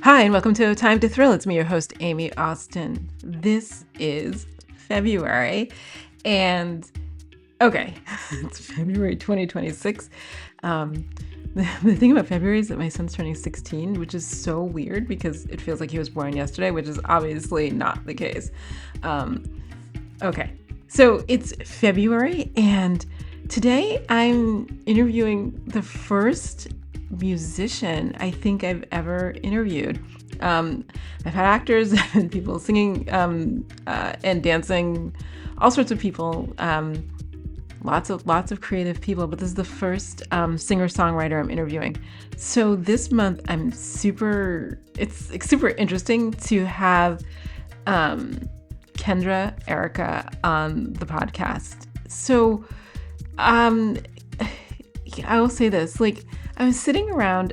Hi, and welcome to Time to Thrill. It's me, your host, Amy Austin. This is February, and okay, it's February 2026. Um, the thing about February is that my son's turning 16, which is so weird because it feels like he was born yesterday, which is obviously not the case. Um, okay, so it's February, and today I'm interviewing the first musician I think I've ever interviewed. I've had actors and people singing and dancing, all sorts of people, lots of creative people. But this is the first singer-songwriter I'm interviewing. So this month it's super interesting to have Kendra Erika on the podcast. So um, I will say this, like, I was sitting around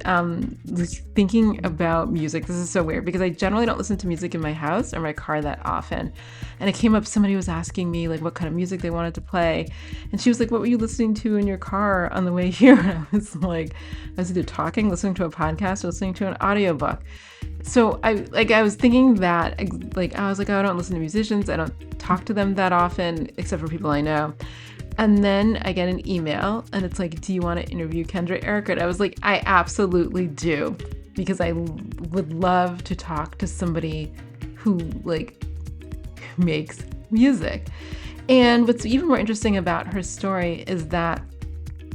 thinking about music. This is so weird because I generally don't listen to music in my house or my car that often. And it came up, somebody was asking me like what kind of music they wanted to play. And she was like, what were you listening to in your car on the way here? And I was like, I was either talking, listening to a podcast, or listening to an audiobook. So I was thinking that, like, I was like, oh, I don't listen to musicians. I don't talk to them that often, except for people I know. And then I get an email and it's like, do you want to interview Kendra Erika? And I was like, I absolutely do, because I would love to talk to somebody who like makes music. And what's even more interesting about her story is that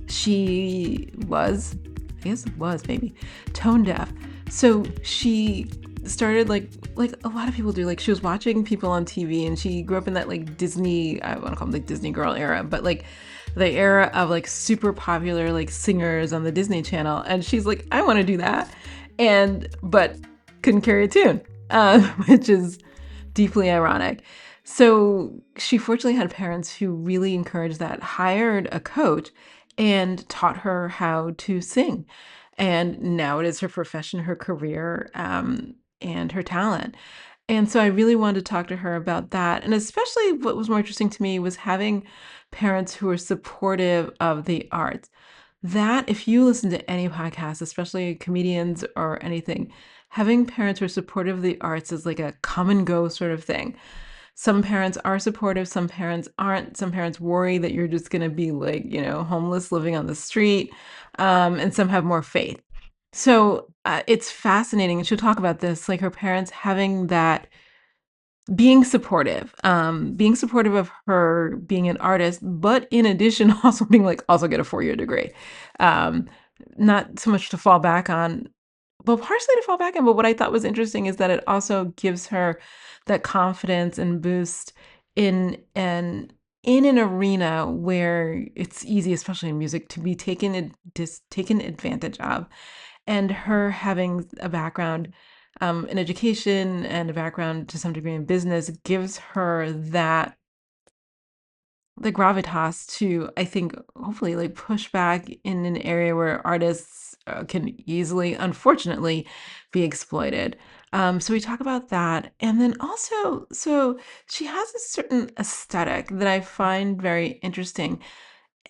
she was, I guess it was maybe, tone deaf. So she started like a lot of people do. Like, she was watching people on TV, and she grew up in that like Disney, I want to call them like Disney girl era, but like the era of like super popular like singers on the Disney Channel. And she's like, I want to do that, but couldn't carry a tune, which is deeply ironic. So she fortunately had parents who really encouraged that, hired a coach, and taught her how to sing. And now it is her profession, her career, and her talent. And so I really wanted to talk to her about that. And especially what was more interesting to me was having parents who are supportive of the arts. That, if you listen to any podcast, especially comedians or anything, having parents who are supportive of the arts is like a come and go sort of thing. Some parents are supportive, some parents aren't. Some parents worry that you're just going to be like, homeless living on the street. And some have more faith. So it's fascinating. And she'll talk about this, like her parents having that, being supportive of her being an artist, but in addition, also being like, also get a 4-year degree. Um, Not so much to fall back on, well, partially to fall back on, but what I thought was interesting is that it also gives her that confidence and boost in an arena where it's easy, especially in music, to be taken advantage of. And her having a background in education and a background to some degree in business gives her that the gravitas to, I think, hopefully like push back in an area where artists can easily, unfortunately, be exploited. So we talk about that. And then also, so she has a certain aesthetic that I find very interesting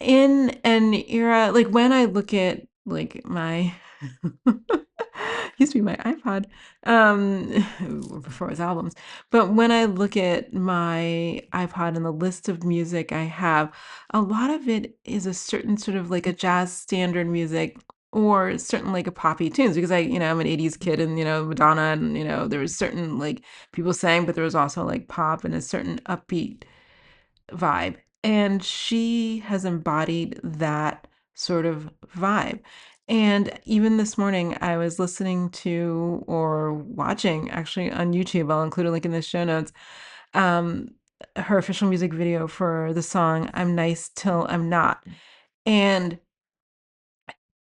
in an era, like when I look at like my used to be my iPod, um before it was albums. But when I look at my iPod and the list of music I have, a lot of it is a certain sort of like a jazz standard music, or certain like a poppy tunes, because I'm an 80s kid, and Madonna, and there was certain like people sang, but there was also like pop and a certain upbeat vibe. And she has embodied that sort of vibe. And even this morning, I was listening to, or watching actually on YouTube, I'll include a link in the show notes, um, her official music video for the song I'm Nice Till I'm Not. And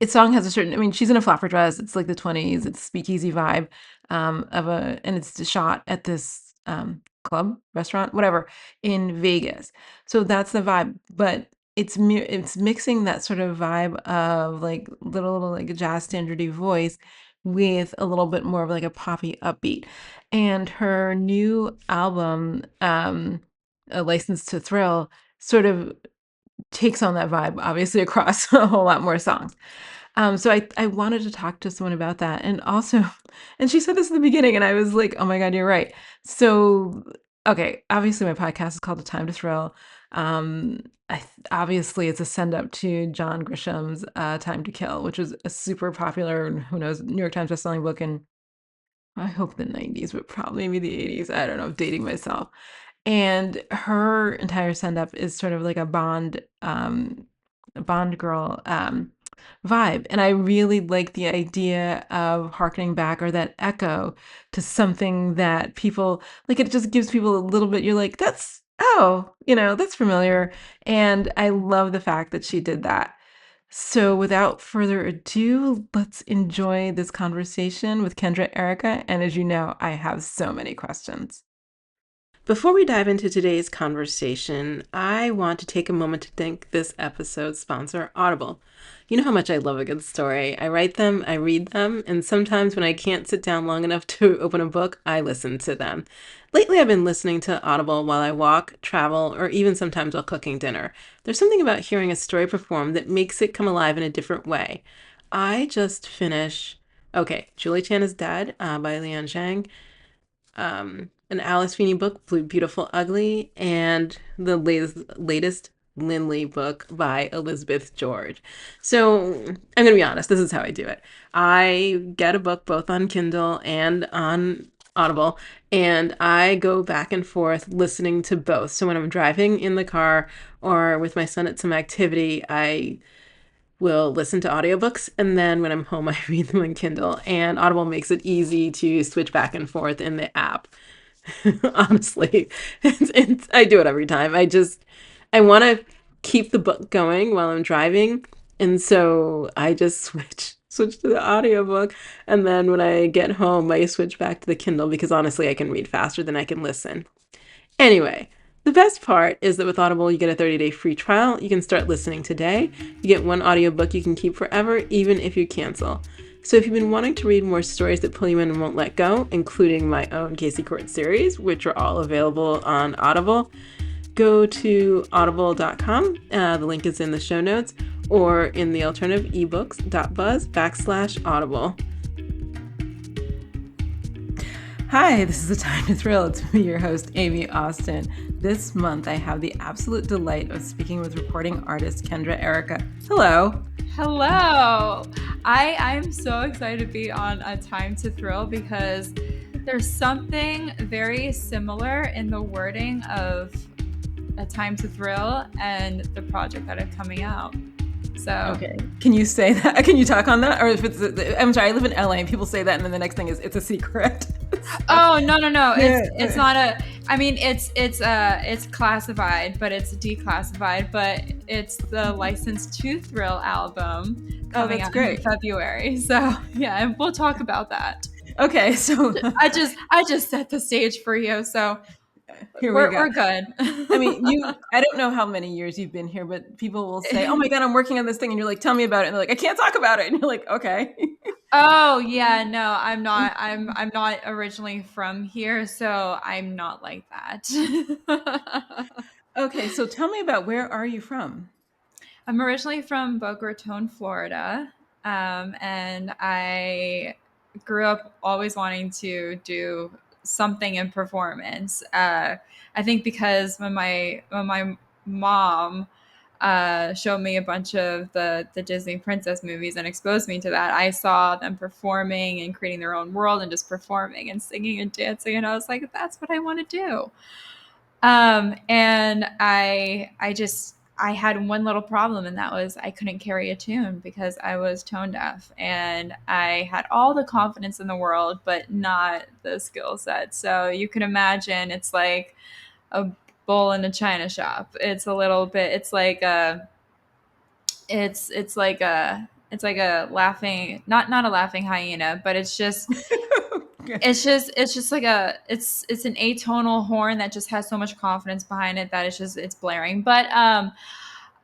its song has a certain, I mean, she's in a flapper dress. It's like the 20s, it's speakeasy vibe, and it's shot at this club, restaurant, whatever, in Vegas. So that's the vibe. But it's mixing that sort of vibe of like little like a jazz standardy voice with a little bit more of like a poppy upbeat. And her new album, A License to Thrill, sort of takes on that vibe, obviously across a whole lot more songs. So I wanted to talk to someone about that. And also, and she said this in the beginning, and I was like, oh my God, you're right. So, okay, obviously my podcast is called A Time to Thrill. Um, Obviously it's a send up to John Grisham's Time to Kill, which was a super popular, who knows, New York Times bestselling book in, I hope the 90s, but probably maybe the 80s. I don't know, dating myself. And her entire send up is sort of like a Bond girl vibe. And I really like the idea of harkening back, or that echo, to something that people like. It just gives people a little bit, you're like, that's, oh, that's familiar. And I love the fact that she did that. So without further ado, let's enjoy this conversation with Kendra Erika. And as you know, I have so many questions. Before we dive into today's conversation, I want to take a moment to thank this episode's sponsor, Audible. You know how much I love a good story. I write them, I read them, and sometimes when I can't sit down long enough to open a book, I listen to them. Lately, I've been listening to Audible while I walk, travel, or even sometimes while cooking dinner. There's something about hearing a story performed that makes it come alive in a different way. I just finished, okay, Julie Chan is Dead by Lian Zhang, an Alice Feeney book, Beautiful Ugly, and the latest Lindley book by Elizabeth George. So I'm going to be honest, this is how I do it. I get a book both on Kindle and on Audible, and I go back and forth listening to both. So when I'm driving in the car or with my son at some activity, I will listen to audiobooks, and then when I'm home, I read them on Kindle. And Audible makes it easy to switch back and forth in the app. Honestly, I do it every time. I want to keep the book going while I'm driving, and so I just switch to the audiobook, and then when I get home, I switch back to the Kindle, because honestly, I can read faster than I can listen. Anyway, the best part is that with Audible, you get a 30-day free trial. You can start listening today. You get one audiobook you can keep forever, even if you cancel. So if you've been wanting to read more stories that pull you in and won't let go, including my own Casey Court series, which are all available on Audible, go to audible.com. The link is in the show notes, or in the alternative, ebooks.buzz/audible. Hi, this is A Time to Thrill. It's me, your host, Amy Austin. This month, I have the absolute delight of speaking with recording artist Kendra Erika. Hello. Hello. I'm so excited to be on A Time to Thrill, because there's something very similar in the wording of A Time to Thrill and the project that is coming out. So okay, can you say that? Can you talk on that? Or if it's, I'm sorry, I live in LA and people say that, and then the next thing is it's a secret. Oh no. It's not a. I mean, it's classified, but it's declassified. But it's the License to Thrill album coming out in February. So yeah, and we'll talk about that. Okay, so I just set the stage for you. So here we go. We're good. I mean, I don't know how many years you've been here, but people will say, oh my God, I'm working on this thing. And you're like, tell me about it. And they're like, I can't talk about it. And you're like, okay. Oh yeah, no, I'm not. I'm not originally from here, so I'm not like that. Okay, so tell me about, where are you from? I'm originally from Boca Raton, Florida, and I grew up always wanting to do something in performance. I think because when my mom showed me a bunch of the Disney princess movies and exposed me to that, I saw them performing and creating their own world and just performing and singing and dancing, and I was like, that's what I want to do. And I had one little problem, and that was I couldn't carry a tune because I was tone deaf, and I had all the confidence in the world, but not the skill set. So you can imagine it's like a bull in a china shop. It's a little bit, it's like a laughing, not a laughing hyena, but it's just it's just like it's an atonal horn that just has so much confidence behind it that it's blaring. But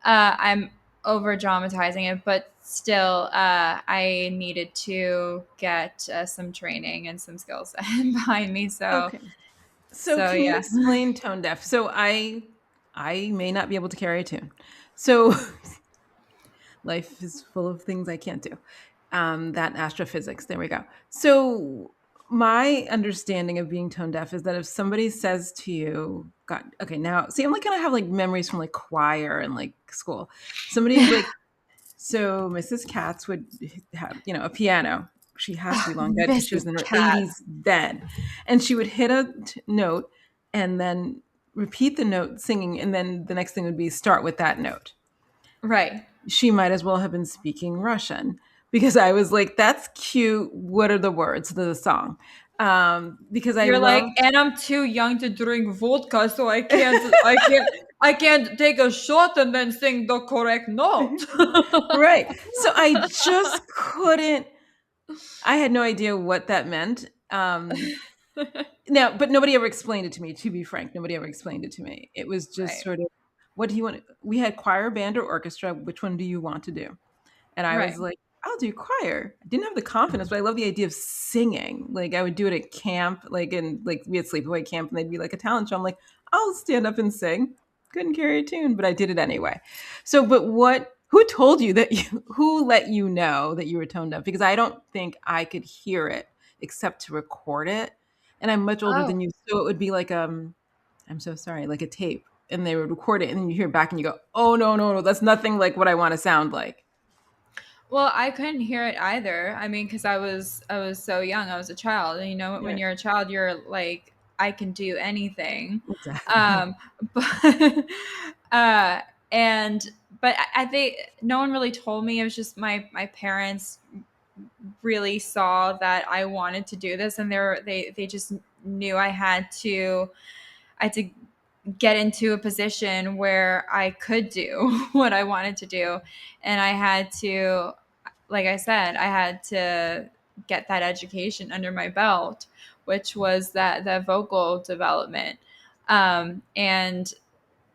I'm over dramatizing it, but still I needed to get some training and some skills behind me. So okay. So can you explain tone deaf? So I may not be able to carry a tune. So Life is full of things I can't do. That astrophysics. There we go. So my understanding of being tone deaf is that if somebody says to you, God, okay, now see, I'm like gonna have like memories from like choir and like school. Somebody's like, so Mrs. Katz would have, a piano. She has to be long dead because she was Mrs. in her Katz. 80s then. And she would hit a note and then repeat the note singing. And then the next thing would be start with that note. Right. She might as well have been speaking Russian because I was like, that's cute. What are the words of the song? Because I You're like, love. and I'm too young to drink vodka, so I can't take a shot and then sing the correct note. Right. So I just couldn't. I had no idea what that meant. Now, but nobody ever explained it to me, to be frank. Nobody ever explained it to me. It was just Right. sort of, what do you want? We had choir, band, or orchestra. Which one do you want to do? And I was Right. like, I'll do choir. I didn't have the confidence, but I love the idea of singing. Like I would do it at camp, like we had sleepaway camp and they'd be like a talent show. I'm like, I'll stand up and sing. Couldn't carry a tune, but I did it anyway. So, but who told you who let you know that you were tone deaf? Because I don't think I could hear it except to record it. And I'm much older Oh. than you. So it would be like, I'm so sorry, like a tape. And they would record it and then you hear it back and you go, oh, no, no, no, that's nothing like what I want to sound like. Well, I couldn't hear it either. I mean, because I was so young. I was a child, and when Yeah, you're a child, you're like, I can do anything. exactly. Um, but uh, and but I think no one really told me. It was just my parents really saw that I wanted to do this, and they just knew I had to get into a position where I could do what I wanted to do, and I had to, like I said, I had to get that education under my belt, which was that vocal development, and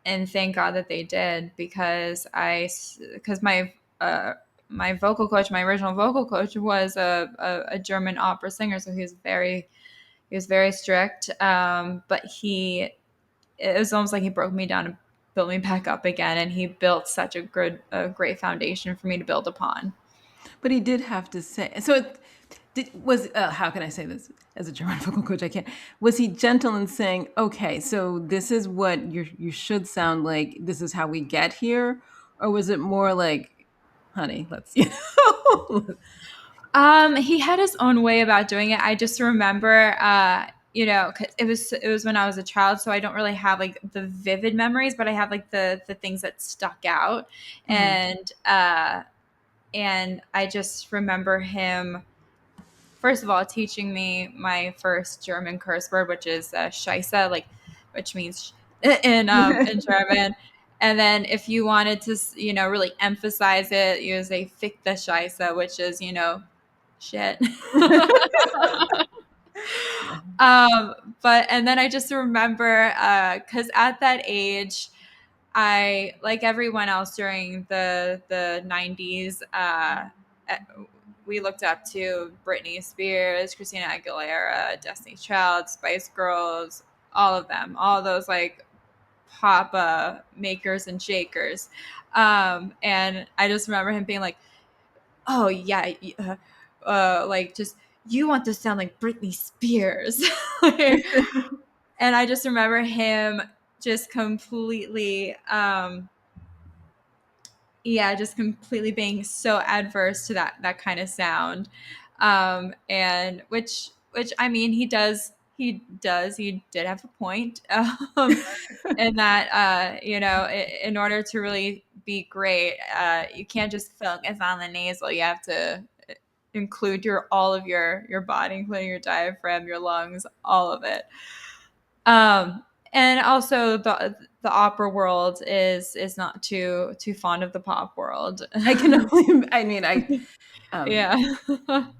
thank God that they did because my vocal coach, my original vocal coach, was a German opera singer, so he was very strict, but it was almost like he broke me down and built me back up again, and he built such a great foundation for me to build upon. But he did have to say. So how can I say this as a German vocal coach? I can't. Was he gentle in saying, "Okay, so this is what you should sound like. This is how we get here," or was it more like, "Honey, let's." He had his own way about doing it. I just remember, 'cause it was when I was a child, so I don't really have like the vivid memories, but I have like the things that stuck out, Mhm. and I just remember him, first of all, teaching me my first German curse word, which is Scheiße, which means in German. And then if you wanted to, really emphasize it, you would say "fick the Scheiße," which is, shit. Yeah. But and then I just remember because at that age, I, like everyone else during the 90s, uh, we looked up to Britney Spears, Christina Aguilera, Destiny's Child, Spice Girls, all of them, all those like pop makers and shakers. And I just remember him being like, "Oh yeah, like just you want to sound like Britney Spears." And I just remember him just completely just completely being so adverse to that kind of sound, and which I mean, he did have a point, in that, in order to really be great, you can't just focus on the nasal. You have to include all of your body, including your diaphragm, your lungs, all of it. And also the opera world is not too fond of the pop world. I can only. I mean, um, Yeah.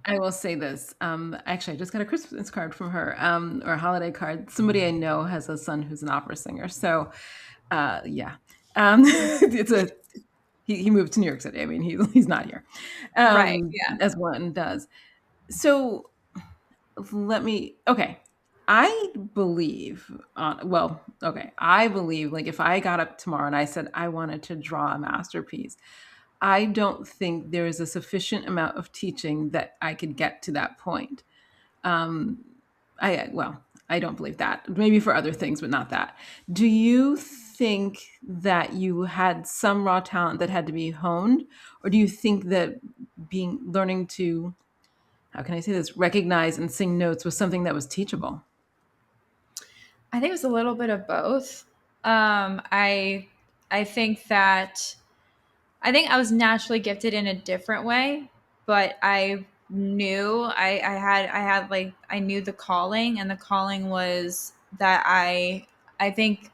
I will say this. Actually, I just got a Christmas card from her, or a holiday card. Somebody I know has a son who's an opera singer. So, yeah, it's a he moved to New York City. I mean, he's not here, Right. Yeah. as one does. So okay. I believe okay. I believe like if I got up tomorrow and I said I wanted to draw a masterpiece, I don't think there is a sufficient amount of teaching that I could get to that point. Um, well, I don't believe that. Maybe for other things, but not that. Do you think that you had some raw talent that had to be honed, or do you think that being learning to, how can I say this, recognize and sing notes was something that was teachable? I think it was a little bit of both. I think that I think I was naturally gifted in a different way, but I knew the calling, and the calling was that I think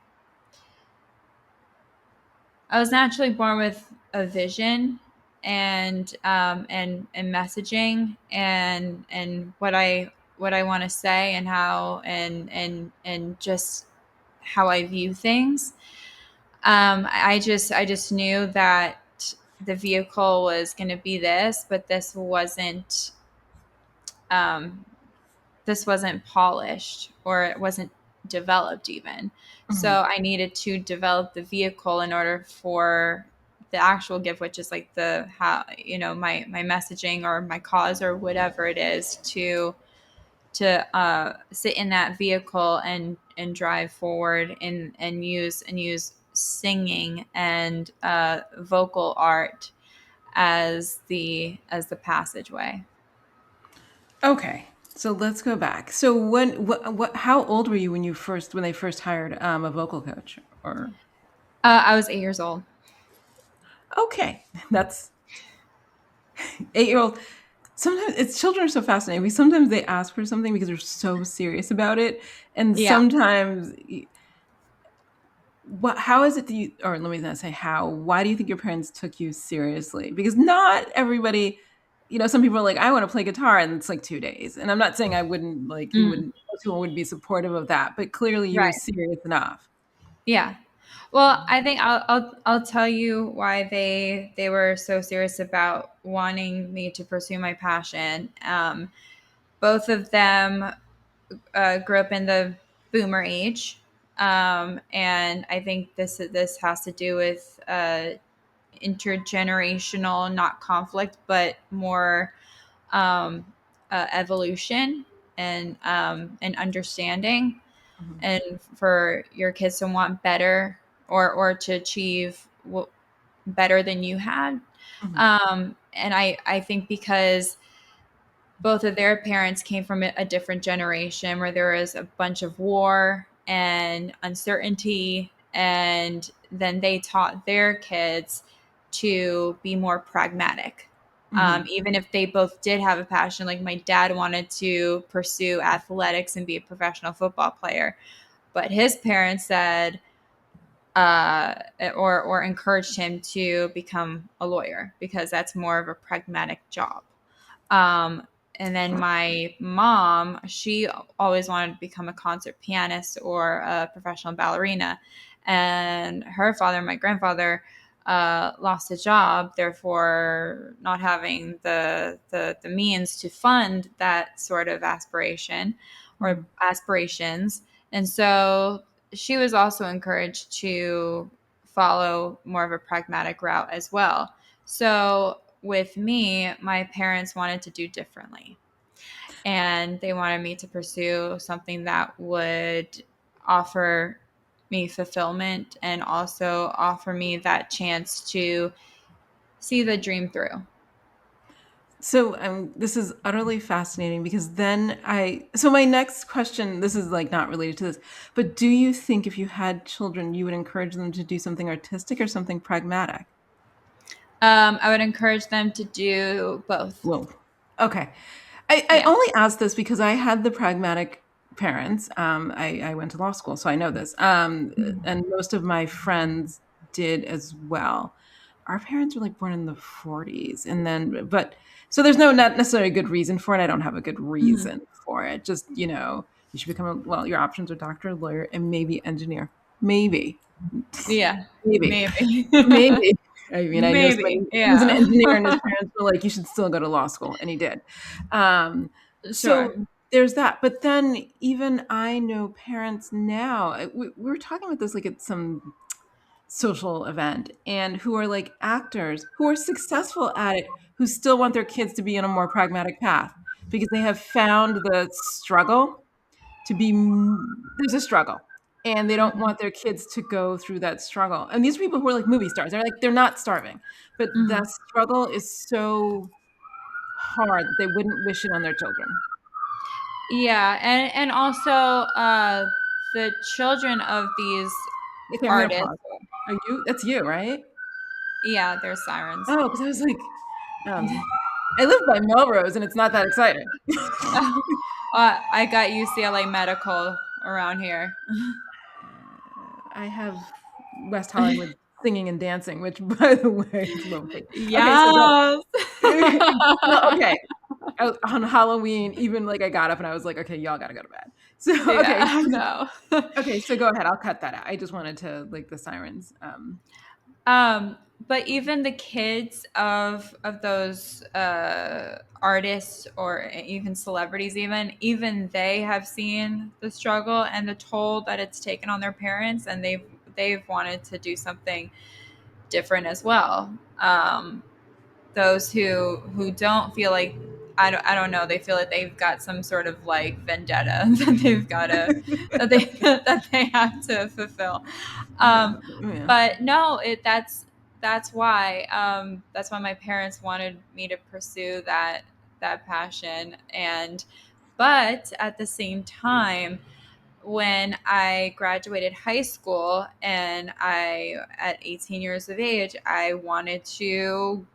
I was naturally born with a vision and messaging and what I want to say and how and just how I view things. I just knew that the vehicle was going to be this, but um, this wasn't polished, or it wasn't developed even. Mhm. So I needed to develop the vehicle in order for the actual gift, which is like the how my messaging or my cause or whatever it is to sit in that vehicle and drive forward and use singing and vocal art as the passageway. Okay, so let's go back. So how old were you when they first hired a vocal coach? Or I was 8 years old. okay, that's 8 year old. Sometimes it's children are so fascinating because sometimes they ask for something because they're so serious about it, and Yeah. sometimes what how is it that you, or let me not say how, why do you think your parents took you seriously? Because not everybody, some people are like, I want to play guitar, and it's like 2 days. And I'm not saying I wouldn't, like, you Mm, wouldn't, most people wouldn't be supportive of that, but clearly you were right. serious enough. Yeah. Well, I think I'll tell you why they were so serious about wanting me to pursue my passion. Both of them grew up in the boomer age, and I think this has to do with intergenerational, not conflict, but more um, evolution and understanding, Mhm, and for your kids to want better or to achieve better than you had. mhm, And I think because both of their parents came from a different generation where there was a bunch of war and uncertainty, and then they taught their kids to be more pragmatic. mhm, Even if they both did have a passion, like my dad wanted to pursue athletics and be a professional football player, but his parents said, or encouraged him to become a lawyer because that's more of a pragmatic job. Um, and then my mom, she always wanted to become a concert pianist or a professional ballerina. And her father, my grandfather, lost a job, therefore not having the means to fund that sort of aspiration or mhm. aspirations. And so she was also encouraged to follow more of a pragmatic route as well. So with me, my parents wanted to do differently. And they wanted me to pursue something that would offer me fulfillment and also offer me that chance to see the dream through. So this is utterly fascinating because so my next question, this is like not related to this, but do you think if you had children, you would encourage them to do something artistic or something pragmatic? I would encourage them to do both. Well, okay. I Yeah. only asked this because I had the pragmatic parents. I went to law school, so I know this. And most of my friends did as well. Our parents were like born in the 40s. And then, but so there's not necessarily a good reason for it. I don't have a good Mhm. reason for it. Just, you should become well, your options are doctor, lawyer, and maybe engineer. Maybe. Yeah. Maybe. Maybe. Maybe. I mean, I know somebody Maybe. who was an Yeah. engineer and his parents were like, "You should still go to law school," and he did. Sure. So there's that. But then even I know parents now. We were talking about this like at social event and who are like actors who are successful at it, who still want their kids to be in a more pragmatic path because they have found the struggle to be there's a struggle and they don't Mhm. want their kids to go through that struggle. And these people who are like movie stars, they're not starving, but that Mhm. struggle is so hard that they wouldn't wish it on their children. Yeah, and also the children of these Okay, I'm gonna artists. pause. Are you? That's you, right? Yeah, they're sirens. Oh, because I was like, I live by Melrose, and it's not that exciting. I got UCLA Medical around here. I have West Hollywood singing and dancing, which, by the way, is lovely. Okay, so go. Yes. Well, okay. On Halloween, even like I got up and I was like, okay, y'all gotta go to bed. So Yeah, okay, I know. okay, so go ahead. I'll cut that out. I just wanted to like the sirens. Um, but even the kids of those artists or even celebrities, even they have seen the struggle and the toll that it's taken on their parents, and they've wanted to do something different as well. Those who don't feel like I don't know, they feel like they've got some sort of like vendetta that they've got to that they have to fulfill. Um, Yeah. but no, that's why my parents wanted me to pursue that passion. And but at the same time, when I graduated high school and I at 18 years of age, I wanted to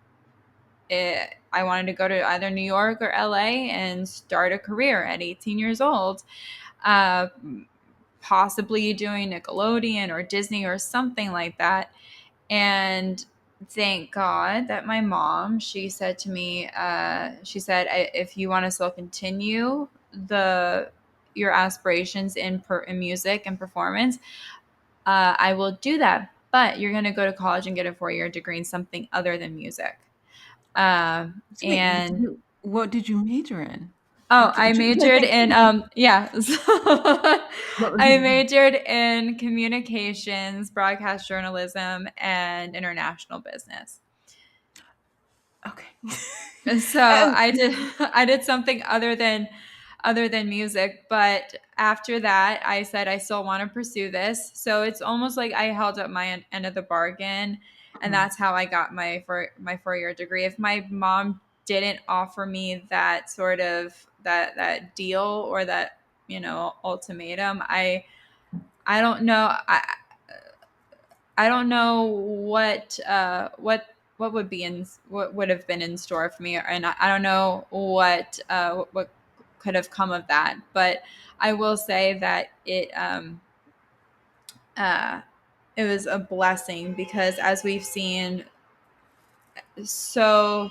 go to either New York or LA and start a career at 18 years old, uh, possibly doing Nickelodeon or Disney or something like that. And thank God that my mom, she said to me, she said, if you want to still continue your aspirations in music and performance, I will do that. But you're going to go to college and get a 4-year degree in something other than music. So wait, And what did you major in? oh, I majored in yeah. What was I it? majored in communications, broadcast journalism, and international business. Okay. And so And I did something other than music, but after that I said I still want to pursue this. So it's almost like I held up my end of the bargain, and mhm. that's how I got my 4-year degree. If my mom didn't offer me that sort of that deal or that, ultimatum, I don't know. I don't know what would be in what would have been in store for me, and I don't know what could have come of that. But I will say that uh, it was a blessing, because as we've seen so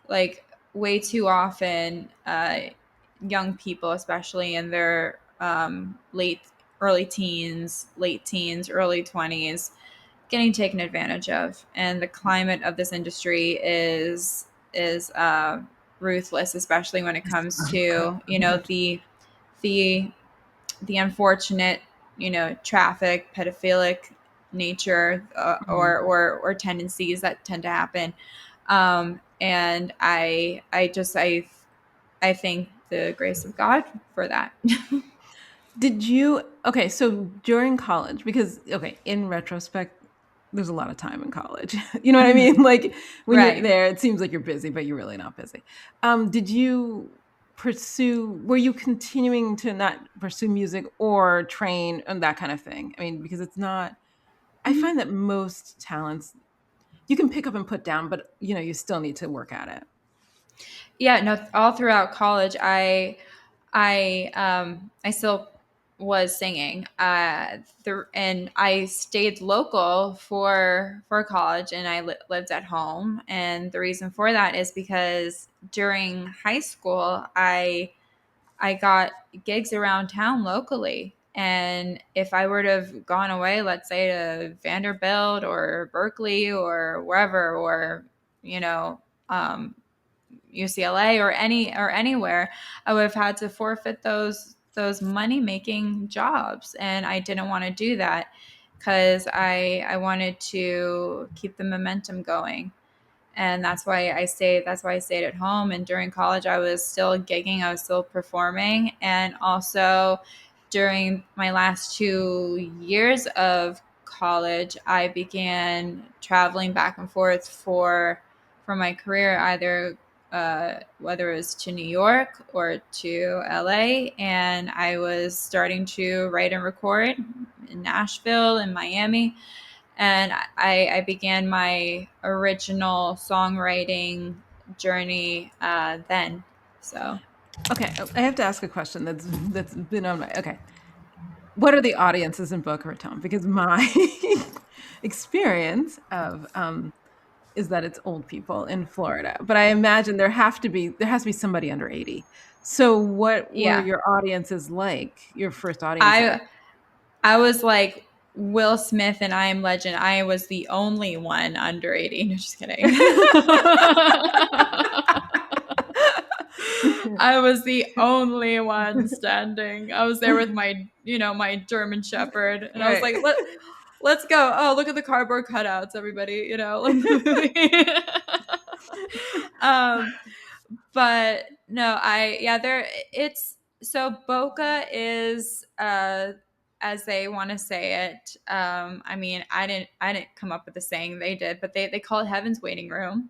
like way too often, young people, especially in their late teens, early 20s, getting taken advantage of, and the climate of this industry is ruthless, especially when it comes to the the unfortunate traffic pedophilic nature, or tendencies that tend to happen. And I thank the grace of God for that. Did you okay, so during college, because okay, in retrospect, there's a lot of time in college. You know what I mean? Mhm. Like when you're Right. there, it seems like you're busy, but you're really not busy. Did you were you continuing to not pursue music or train and that kind of thing? I mean, because it's not, I Mhm. find that most talents you can pick up and put down, but you still need to work at it. Yeah, no, all throughout college, I still was singing. And I stayed local for college, and I lived at home. And the reason for that is because during high school, I got gigs around town locally. And if I were to have gone away, let's say to Vanderbilt or Berkeley or wherever, or you know, um, UCLA or anywhere, I would have had to forfeit those money making jobs, and I didn't want to do that. because I wanted to keep the momentum going. And that's why I stayed at home. And during college I was still gigging, I was still performing. And also during my last 2 years of college, I began traveling back and forth for my career, either whether it was to New York or to LA. And I was starting to write and record in Nashville and Miami. And I began my original songwriting journey then. So Okay, I have to ask a question that's been on my okay. What are the audiences in Boca Raton? Because my experience of is that it's old people in Florida, but I imagine there has to be somebody under 80. So what were yeah, your audiences like? Your first audiences? I I was like Will Smith and I Am Legend. I was the only one under 80. No, just kidding. I was the only one standing. I was there with my German Shepherd, and I was Right. like, let's go. Oh, look at the cardboard cutouts, everybody. Like the movie. um, but no, it's so Boca is as they want to say it. I mean, I didn't come up with the saying, they did, but they call it Heaven's Waiting Room.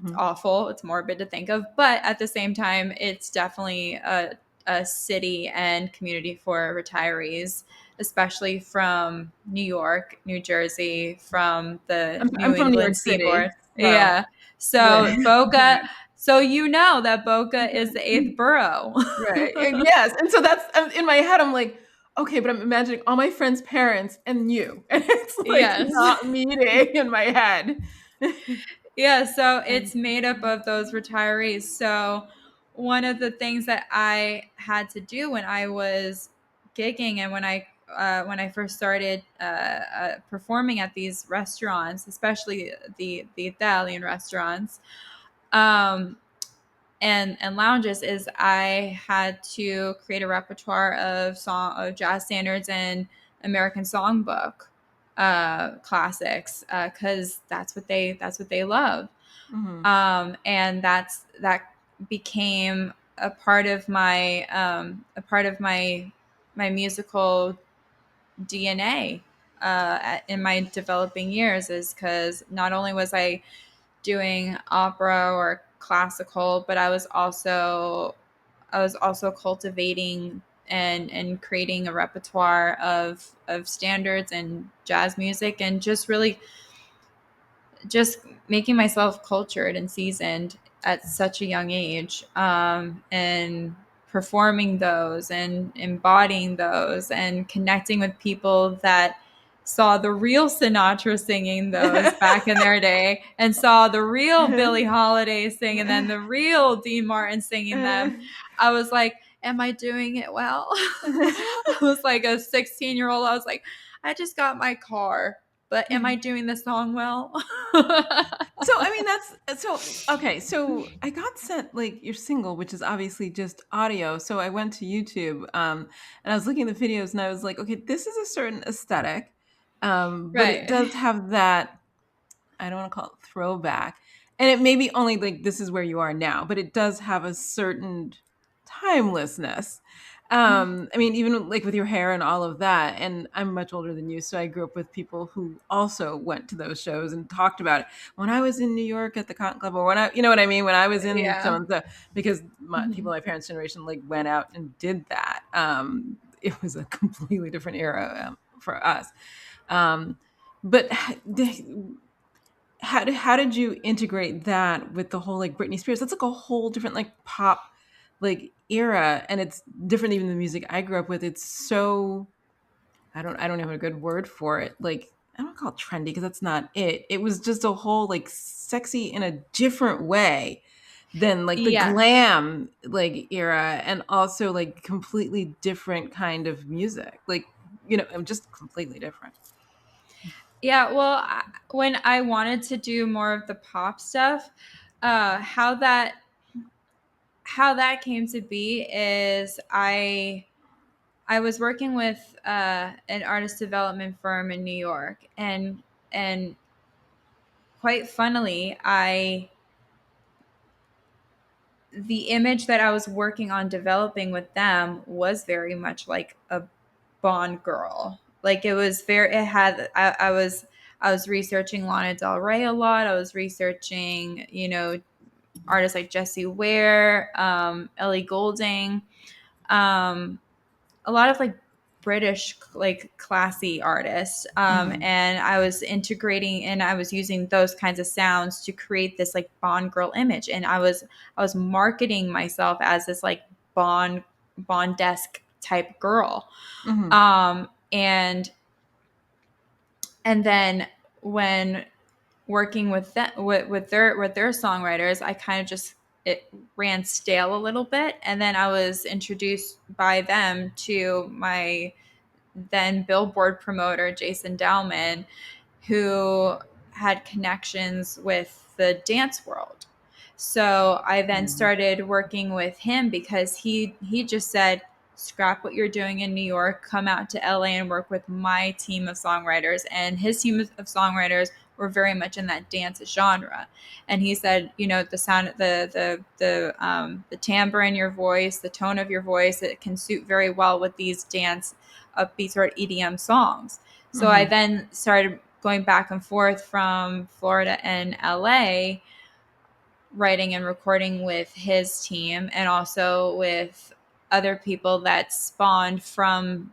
It's Mhm. awful. It's morbid to think of, but at the same time, it's definitely a city and community for retirees, especially from New York, New Jersey, from the I'm New from New England York seaboard. City, so Yeah. right. So Boca, so you know that Boca is the eighth borough. Right. And yes. And so that's in my head, I'm like, okay, but I'm imagining all my friends' parents and you. And it's like Yes. not meeting in my head. Yeah, so Um, it's made up of those retirees. So one of the things that I had to do when I was gigging and when I first started performing at these restaurants, especially the Italian restaurants, um, and lounges, is I had to create a repertoire of jazz standards and American songbook classics, because that's what they love. mhm, And that became a part of my musical DNA in my developing years, is because not only was I doing opera or classical, but I was also cultivating and creating a repertoire of standards and jazz music, and just making myself cultured and seasoned at such a young age, and performing those and embodying those and connecting with people that saw the real Sinatra singing those back in their day, and saw the real Billie Holiday sing, and then the real Dean Martin singing them. I was like, am I doing it well? I was like a 16-year-old. I was like, I just got my car, but am I doing the song well? So I mean that's so okay. So I got sent like your single, which is obviously just audio. So I went to YouTube, and I was looking at the videos, and I was like, okay, this is a certain aesthetic, but it Right. does have that, I don't want to call it throwback, and it may be only like this is where you are now, but it does have a certain timelessness. I mean, even like with your hair and all of that. And I'm much older than you, so I grew up with people who also went to those shows and talked about it. When I was in New York at the Cotton Club, or when I, you know what I mean, when I was in so Yeah. and so, because people of my parents' generation like went out and did that. It was a completely different era for us. Um, but how did you integrate that with the whole like Britney Spears? That's like a whole different like pop like era, and it's different even the music I grew up with. It's so I don't have a good word for it. Like I don't call it trendy because that's not it. It was just a whole like sexy in a different way than like the Yeah. glam like era, and also like completely different kind of music. Like just completely different. Yeah. Well, when I wanted to do more of the pop stuff, uh, how that how that came to be is I was working with an artist development firm in New York, and quite funnily, I the image that I was working on developing with them was very much like a Bond girl. Like it was very, it had, I was researching Lana Del Rey a lot. I was researching, artists like Jessie Ware, Ellie Goulding, um, a lot of like British like classy artists. Hmm. And I was integrating and I was using those kinds of sounds to create this like Bond girl image. And I was marketing myself as this like Bond-esque type girl. Hmm. And then when working with them with their songwriters, I kind of just, it ran stale a little bit, and then I was introduced by them to my then Billboard promoter Jason Dowman, who had connections with the dance world. So I then started working with him because he just said, scrap what you're doing in New York, come out to LA and work with my team of songwriters. And his team of songwriters were very much in that dance genre. And he said, the sound, the timbre in your voice, the tone of your voice, it can suit very well with these dance upbeat sort of EDM songs. So I Hmm. then started going back and forth from Florida and LA, writing and recording with his team and also with other people that spawned from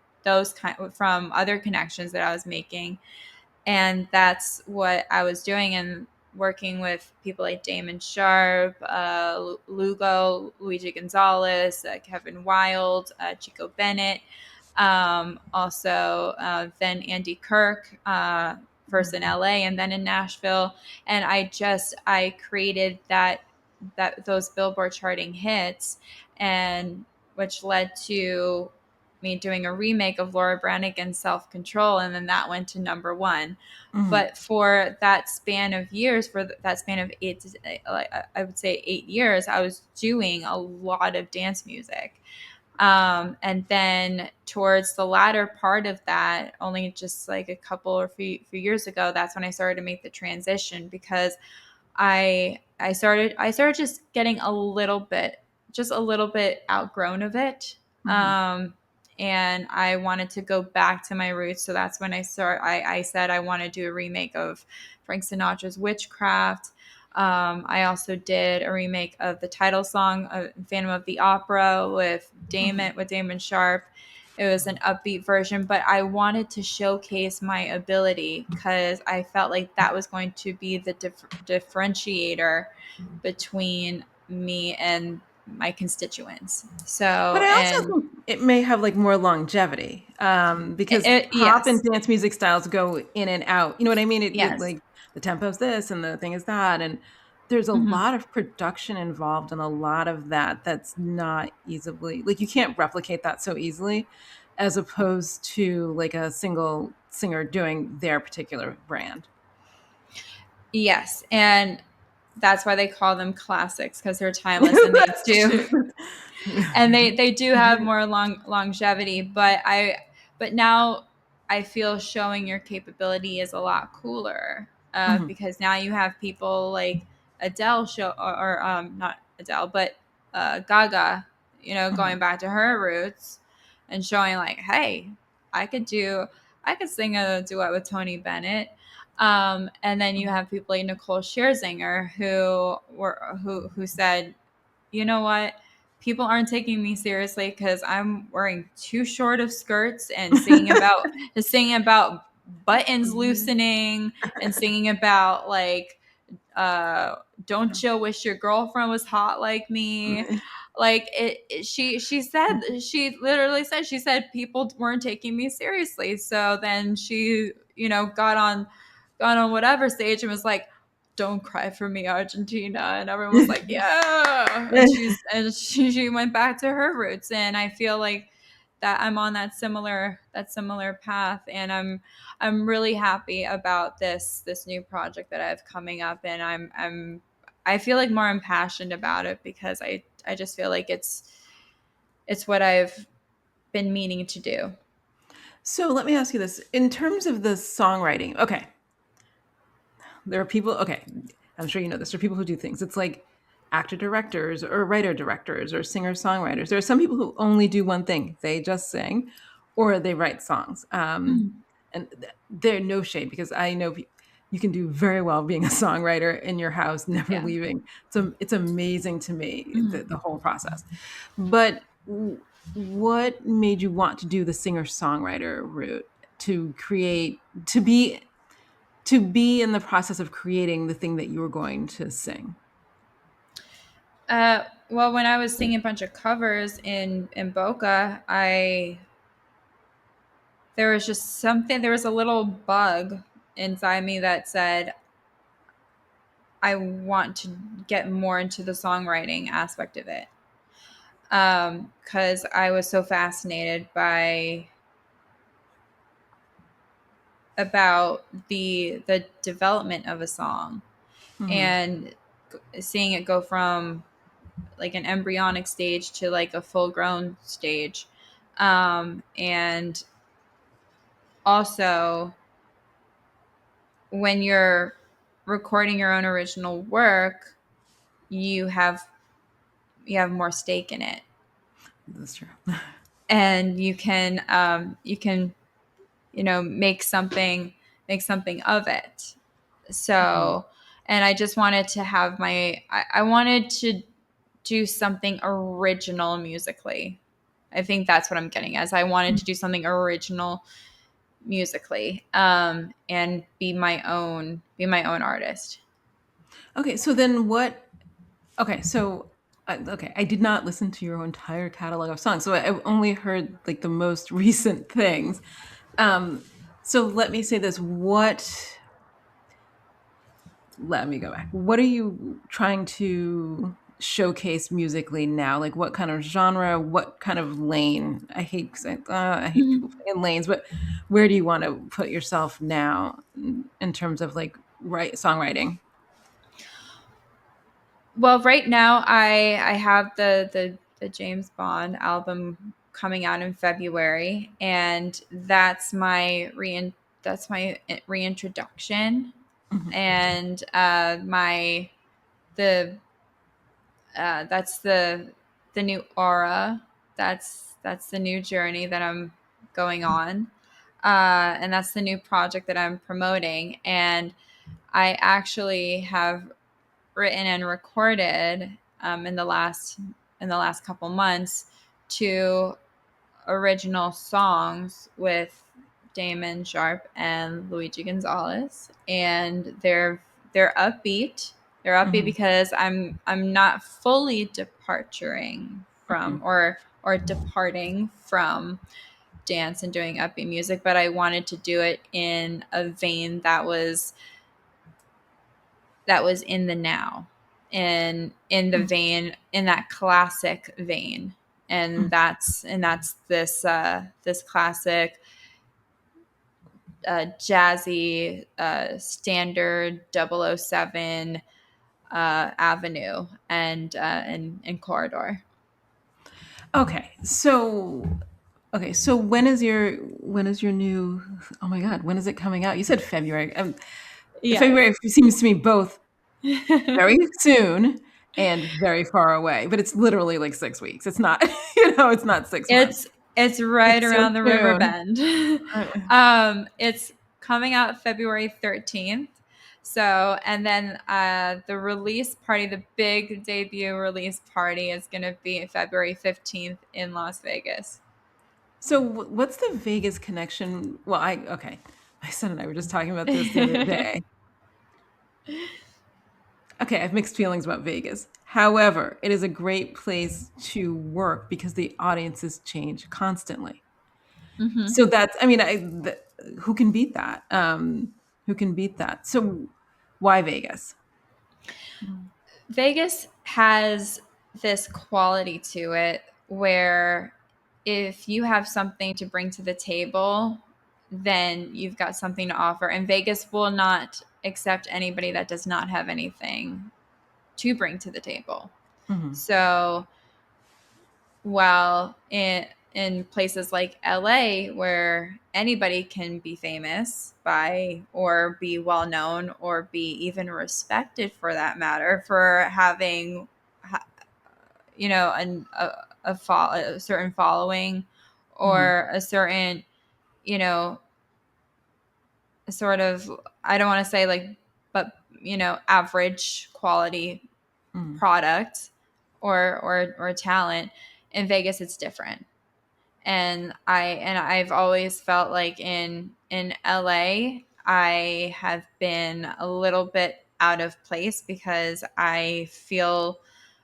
from other connections that I was making. And that's what I was doing, and working with people like Damon Sharp, Lugo, Luigi Gonzalez, Kevin Wild, Chico Bennett, also then Andy Kirk, first in LA and then in Nashville. And I created those Billboard charting hits, and which led to me doing a remake of Laura Branigan's Self Control, and then that went to number one. Hmm. But for that span of years, for that span of I would say 8 years, I was doing a lot of dance music. And then towards the latter part of that, only just like a couple or few years ago, that's when I started to make the transition, because I started just getting a little bit outgrown of it. Hmm. Um, and I wanted to go back to my roots. So that's when I said I want to do a remake of Frank Sinatra's Witchcraft. I also did a remake of the title song of Phantom of the Opera with Damon Sharp. It was an upbeat version, but I wanted to showcase my ability because I felt like that was going to be the differentiator between me and my constituents. But So, I also and think it may have like more longevity, because pop and yes, dance music styles go in and out. You know what I mean? It yes. like the tempo's this and the thing is that, and there's a Hmm. lot of production involved and a lot of that's not easily like you can't replicate that so easily, as opposed to like a single singer doing their particular brand. Yes. And that's why they call them classics, because they're timeless, and they That's do. true. And they do have more longevity, but now I feel showing your capability is a lot cooler, Mhm. because now you have people like Adele not Adele, but Gaga, Mhm. going back to her roots and showing like, hey, I could sing a duet with Tony Bennett. And then you have people like Nicole Scherzinger, who said, you know what, people aren't taking me seriously because I'm wearing too short of skirts and singing about buttons loosening, and singing about like, uh don't you wish your girlfriend was hot like me. Like she literally said, she said people weren't taking me seriously. So then she, got on whatever stage and was like, don't cry for me, Argentina. And everyone was like, yeah. And she went back to her roots. And I feel like that I'm on that similar path. And I'm really happy about this new project that I have coming up. And I feel like more impassioned about it because I just feel like it's what I've been meaning to do. So let me ask you this. In terms of the songwriting, okay, there are people, okay, I'm sure you know this. There are people who do things. It's like actor directors or writer directors or singer songwriters. There are some people who only do one thing. They just sing or they write songs. And they're no shade because I know you can do very well being a songwriter in your house, never Yeah. leaving. So it's amazing to me, Mhm. the whole process. But what made you want to do the singer songwriter route to create, to be in the process of creating the thing that you were going to sing? Well, when I was singing a bunch of covers in Boca, I there was just something. There was a little bug inside me that said, I want to get more into the songwriting aspect of it. Because I was so fascinated by about the development of a song Hmm. and seeing it go from like an embryonic stage to like a full grown stage. And also when you're recording your own original work, you have more stake in it, That's true. and you can make something of it. Mhm. So, and I just wanted to have I wanted to do something original musically. I think that's what I'm getting as. I wanted to do something original musically, and be my own artist. Okay, so then what? Okay, so okay, I did not listen to your entire catalog of songs, so I only heard like the most recent things. Um, so let me say this: what? Let me go back. What are you trying to showcase musically now? Like, what kind of genre? What kind of lane? I hate because I hate people playing lanes, but where do you want to put yourself now in terms of like songwriting? Well, right now I have the James Bond album coming out in February, and that's my reintroduction, Mhm. and my the that's the new aura. That's the new journey that I'm going on, and that's the new project that I'm promoting. And I actually have written and recorded in the last couple months two original songs with Damon Sharp and Luigi Gonzalez, and they're upbeat. They're upbeat Mhm. because I'm not fully departuring from Mhm. or departing from dance and doing upbeat music, but I wanted to do it in a vein that was in the now, and in the vein, in that classic vein. And that's this this classic jazzy standard 007 avenue and corridor. Okay, so when is your new? Oh my God, when is it coming out? You said February. Yes. February seems to me both very soon and very far away, but it's literally like 6 weeks. It's not, it's not 6 months. It's right It's so around the river soon. bend. Uh, It's coming out February 13th. So, and then the release party, the big debut release party, is going to be February 15th in Las Vegas. So what's the Vegas connection? Well, okay. My son and I were just talking about this the other day. Okay, I have mixed feelings about Vegas. However, it is a great place to work because the audiences change constantly. Hmm. So that's, I mean, who can beat that? Who can beat that? So why Vegas? Vegas has this quality to it where if you have something to bring to the table, then you've got something to offer. And Vegas will not accept anybody that does not have anything to bring to the table. Hmm. So, while in places like LA, where anybody can be famous by, or be well known, or be even respected for that matter, for having, you know, a certain following, Mm-hmm. or a certain, you know, sort of, I don't want to say like, but, you know, average quality Mm-hmm. product, or talent. In Vegas, it's different. And I've always felt like in LA I have been a little bit out of place, because I feel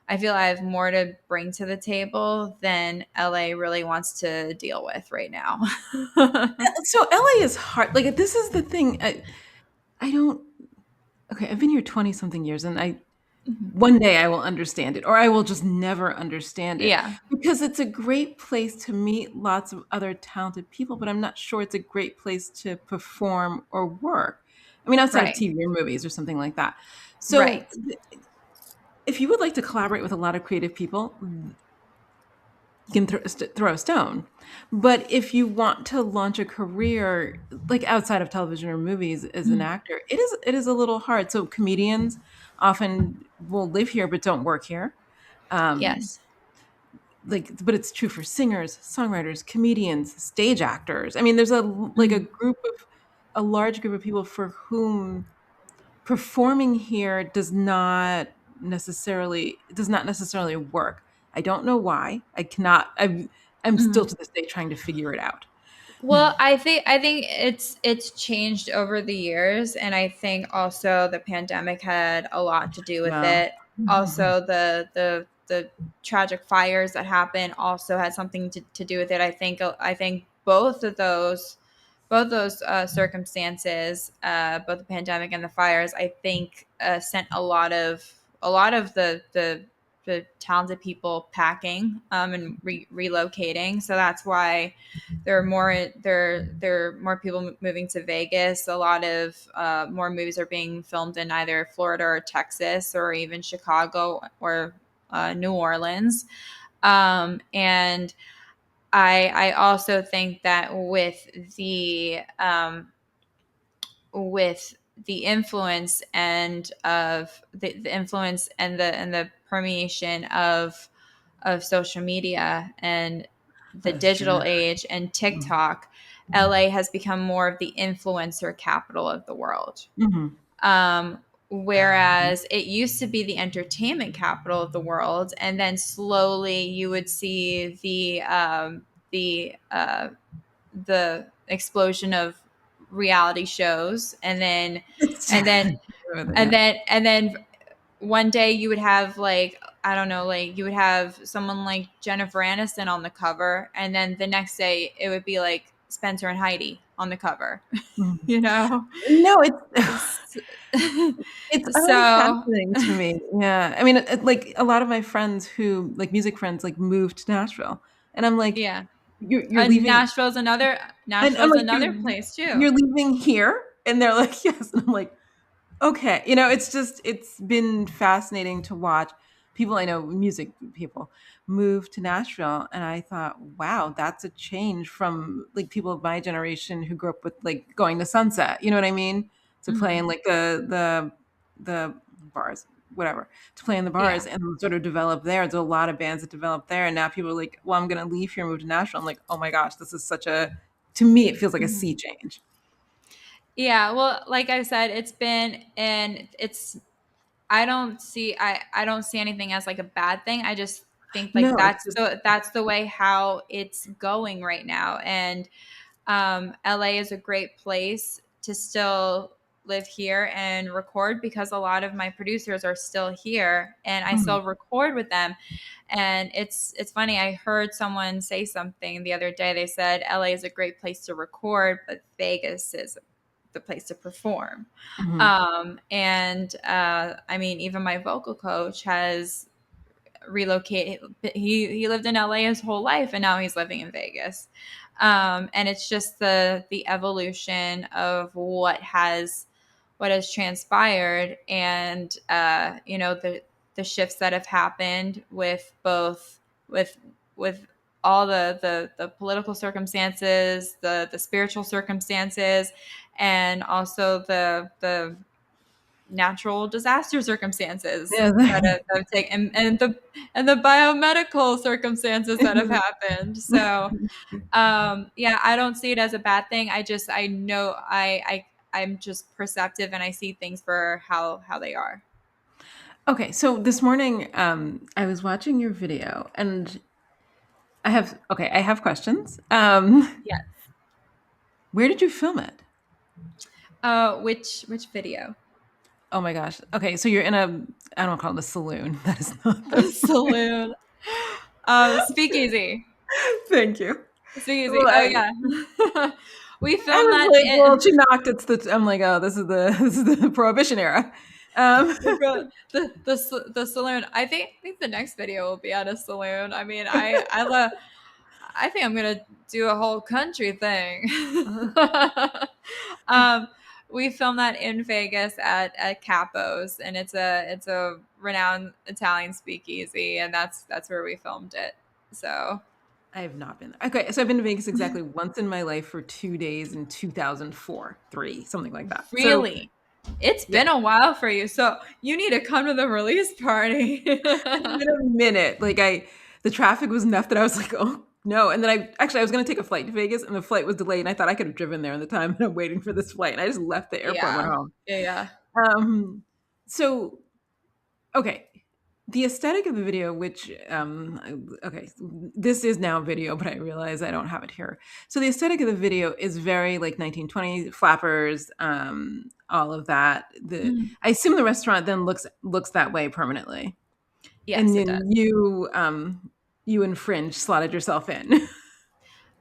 I have more to bring to the table than LA really wants to deal with right now. So LA is hard. Like this is the thing. I don't. Okay, I've been here 20 something years, and I Mhm. one day I will understand it, or I will just never understand it, Yeah, because it's a great place to meet lots of other talented people, but I'm not sure it's a great place to perform or work. I mean, outside of right, TV or movies or something like that. So, right. if you would like to collaborate with a lot of creative people, you can throw a stone. But if you want to launch a career like outside of television or movies as an Mhm. actor, it is a little hard. So comedians often will live here but don't work here. Um, Yes. but it's true for singers, songwriters, comedians, stage actors. I mean, there's Mhm. a large group of people for whom performing here does not necessarily work. I don't know why. I'm still Mhm. to this day trying to figure it out. Well, I think it's changed over the years, and I think also the pandemic had a lot to do with Well, it. Also, the tragic fires that happened also had something to do with it. I think both those circumstances, both the pandemic and the fires, I think sent a lot of the talented people packing, and relocating. So that's why there are more people moving to Vegas. A lot of more movies are being filmed in either Florida or Texas, or even Chicago, or New Orleans. And I also think that with the influence the influence and the permeation of social media and the that's true. digital age and Mhm. TikTok, LA has become more of the influencer capital of the world. Mhm. Whereas it used to be the entertainment capital of the world, and then slowly you would see the explosion of reality shows, It's and then and yeah. then and then one day you would have, like, I don't know, like you would have someone like Jennifer Aniston on the cover, and then the next day it would be like Spencer and Heidi on the cover. Mhm. you know No, it's S- it's utterly so fascinating to me. Yeah. I mean, like a lot of my friends who like music friends like moved to Nashville, and I'm like, yeah, you're leaving, and I'm Nashville's like, another place too. you're leaving here, and they're like, yes, and I'm like, okay, it's been fascinating to watch people I know, music people, move to Nashville, and I thought, wow, that's a change from like people of my generation who grew up with like going to Sunset, you know what I mean, to play Hmm. in like the bars, whatever, to play in the Yeah. bars and sort of develop there. There's a lot of bands that develop there, and now people are like, well, I'm gonna leave here and move to Nashville. I'm like, oh my gosh, this is such a to me, it feels like a Mhm. sea change. Yeah, well, like I said, it's been, and it's, I don't see anything as like a bad thing. I just think like No, it's just that's the way how it's going right now. And LA is a great place to still live here and record, because a lot of my producers are still here and I mhm, still record with them. And it's funny, I heard someone say something the other day. They said LA is a great place to record, but Vegas is the place to perform. mhm, And I mean, even my vocal coach has relocated. He lived in LA his whole life, and now he's living in Vegas. And it's just the evolution of what has transpired, and the shifts that have happened with both with with all the political circumstances, the spiritual circumstances, and also the natural disaster circumstances Yeah. that have taken, and the biomedical circumstances that have happened. So yeah, I don't see it as a bad thing. I know I'm just perceptive, and I see things for how they are. Okay, so this morning, I was watching your video, and I have questions. Yeah. Where did you film it? Which video? Oh my gosh. Okay, so you're in a, I don't call it a saloon. That is not A the saloon. Speakeasy. Thank you. Speakeasy. Well, Oh yeah. We I filmed was that like, well, in she knocked. It's the. I'm like, oh, this is the Prohibition era. Um, the saloon. I think the next video will be at a saloon. I mean, I love. I think I'm gonna do a whole country thing. um, we filmed that in Vegas at Capo's, and it's a renowned Italian speakeasy, and that's where we filmed it. So I have not been there. Okay, so I've been to Vegas exactly once in my life for 2 days in 2004, three, something like that. So really, it's yeah, been a while for you. So you need to come to the release party. it's been a minute. The traffic was enough that I was like, oh no. And then I was going to take a flight to Vegas, and the flight was delayed, and I thought I could have driven there in the time, and I'm waiting for this flight, and I just left the airport and went Yeah. home. Yeah, yeah. Um, so okay, the aesthetic of the video, which okay, this is now video, but I realize I don't have it here. So the aesthetic of the video is very like 1920 flappers, all of that. The Mhm. I assume the restaurant then looks that way permanently, and Yes, it then does. you infringe, slotted yourself in.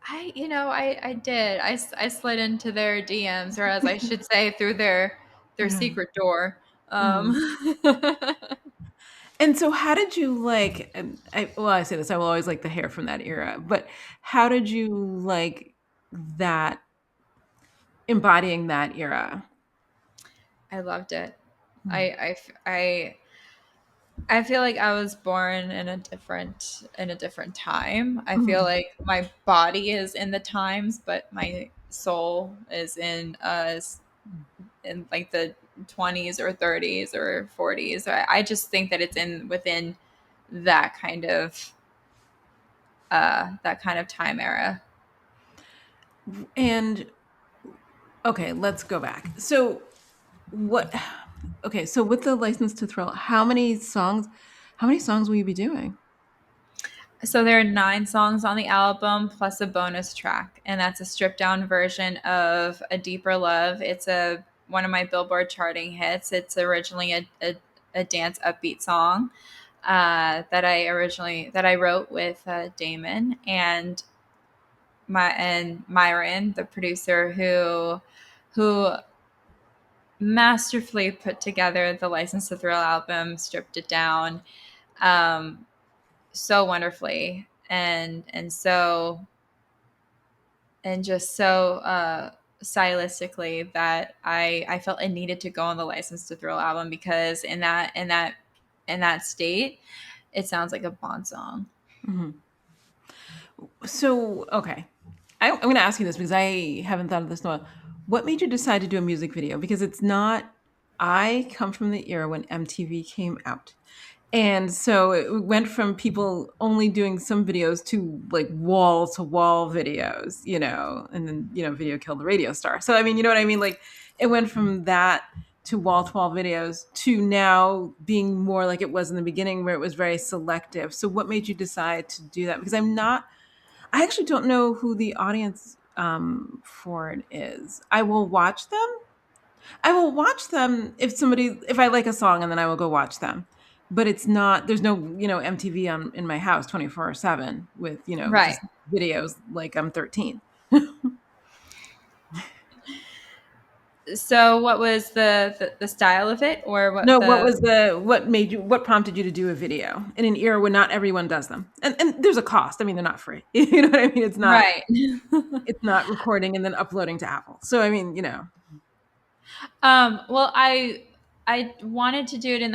I did. I slid into their DMs, or as I should say, through their secret door. Mhm. Um, And so, how did you like? I say this. I will always like the hair from that era, but how did you like that embodying that era? I loved it. I, Mhm. I f- I feel like I was born in a different time. I feel Mhm. like my body is in the times, but my soul is in like the 20s or 30s or 40s. I just think that it's in within that kind of that kind of time era. And okay, let's go back. So what? Okay, so with the License to Thrill, how many songs? How many songs will you be doing? So there are 9 songs on the album plus a bonus track, and that's a stripped down version of "A Deeper Love." It's a one of my Billboard charting hits. It's originally a dance upbeat song that I wrote with Damon and Myron, the producer who masterfully put together the License to Thrill album, stripped it down um, so wonderfully, and just so stylistically that I felt it needed to go on the License to Thrill album, because in that state, it sounds like a Bond song. Mhm. So okay, I'm going to ask you this because I haven't thought of this in a while. What made you decide to do a music video? Because it's not. I come from the era when MTV came out. And so it went from people only doing some videos to like wall to wall videos, and then, video killed the radio star. So, I mean, you know what I mean? Like it went from that to wall videos to now being more like it was in the beginning where it was very selective. So, what made you decide to do that? Because I actually don't know who the audience for it is. I will watch them if I like a song, and then I will go watch them. But it's not, there's no, MTV in my house 24/7 with, Right. just videos like I'm 13. So, what was the style of it, or what No, the what prompted you to do a video in an era when not everyone does them? And there's a cost. I mean, they're not free. You know what I mean? right? It's not recording and then uploading to Apple. So I mean, Well, I wanted to do it in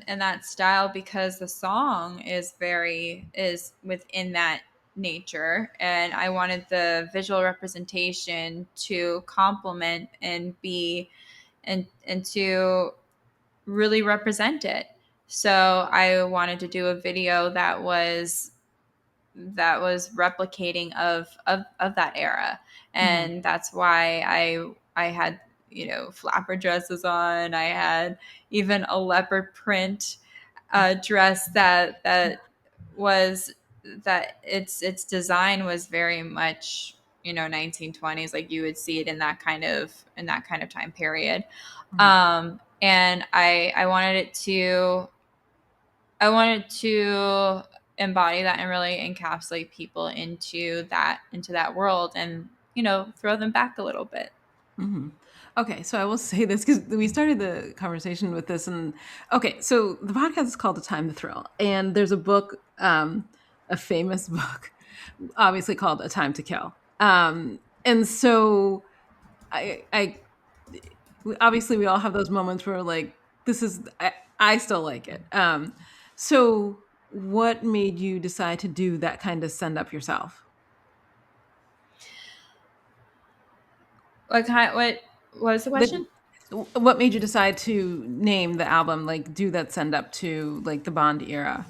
in that style because the song is within that. nature, and I wanted the visual representation to complement and be and to really represent it. So I wanted to do a video that was replicating of that era, Mm-hmm. and that's why I had, flapper dresses on. I had even a leopard print dress was that its design was very much, 1920s, like you would see it in that kind of time period. Mm-hmm. And I wanted to embody that and really encapsulate people into that world, and throw them back a little bit. Mm-hmm. Okay, so I will say this because we started the conversation with this, and okay, so the podcast is called "A Time to Thrill," and there's a book, a famous book, obviously called "A Time to Kill," and so I obviously we all have those moments where like this is I still like it. So what made you decide to do that kind of send up yourself? What was the Like, question? what made you decide to name the album like do that send up to like the Bond era?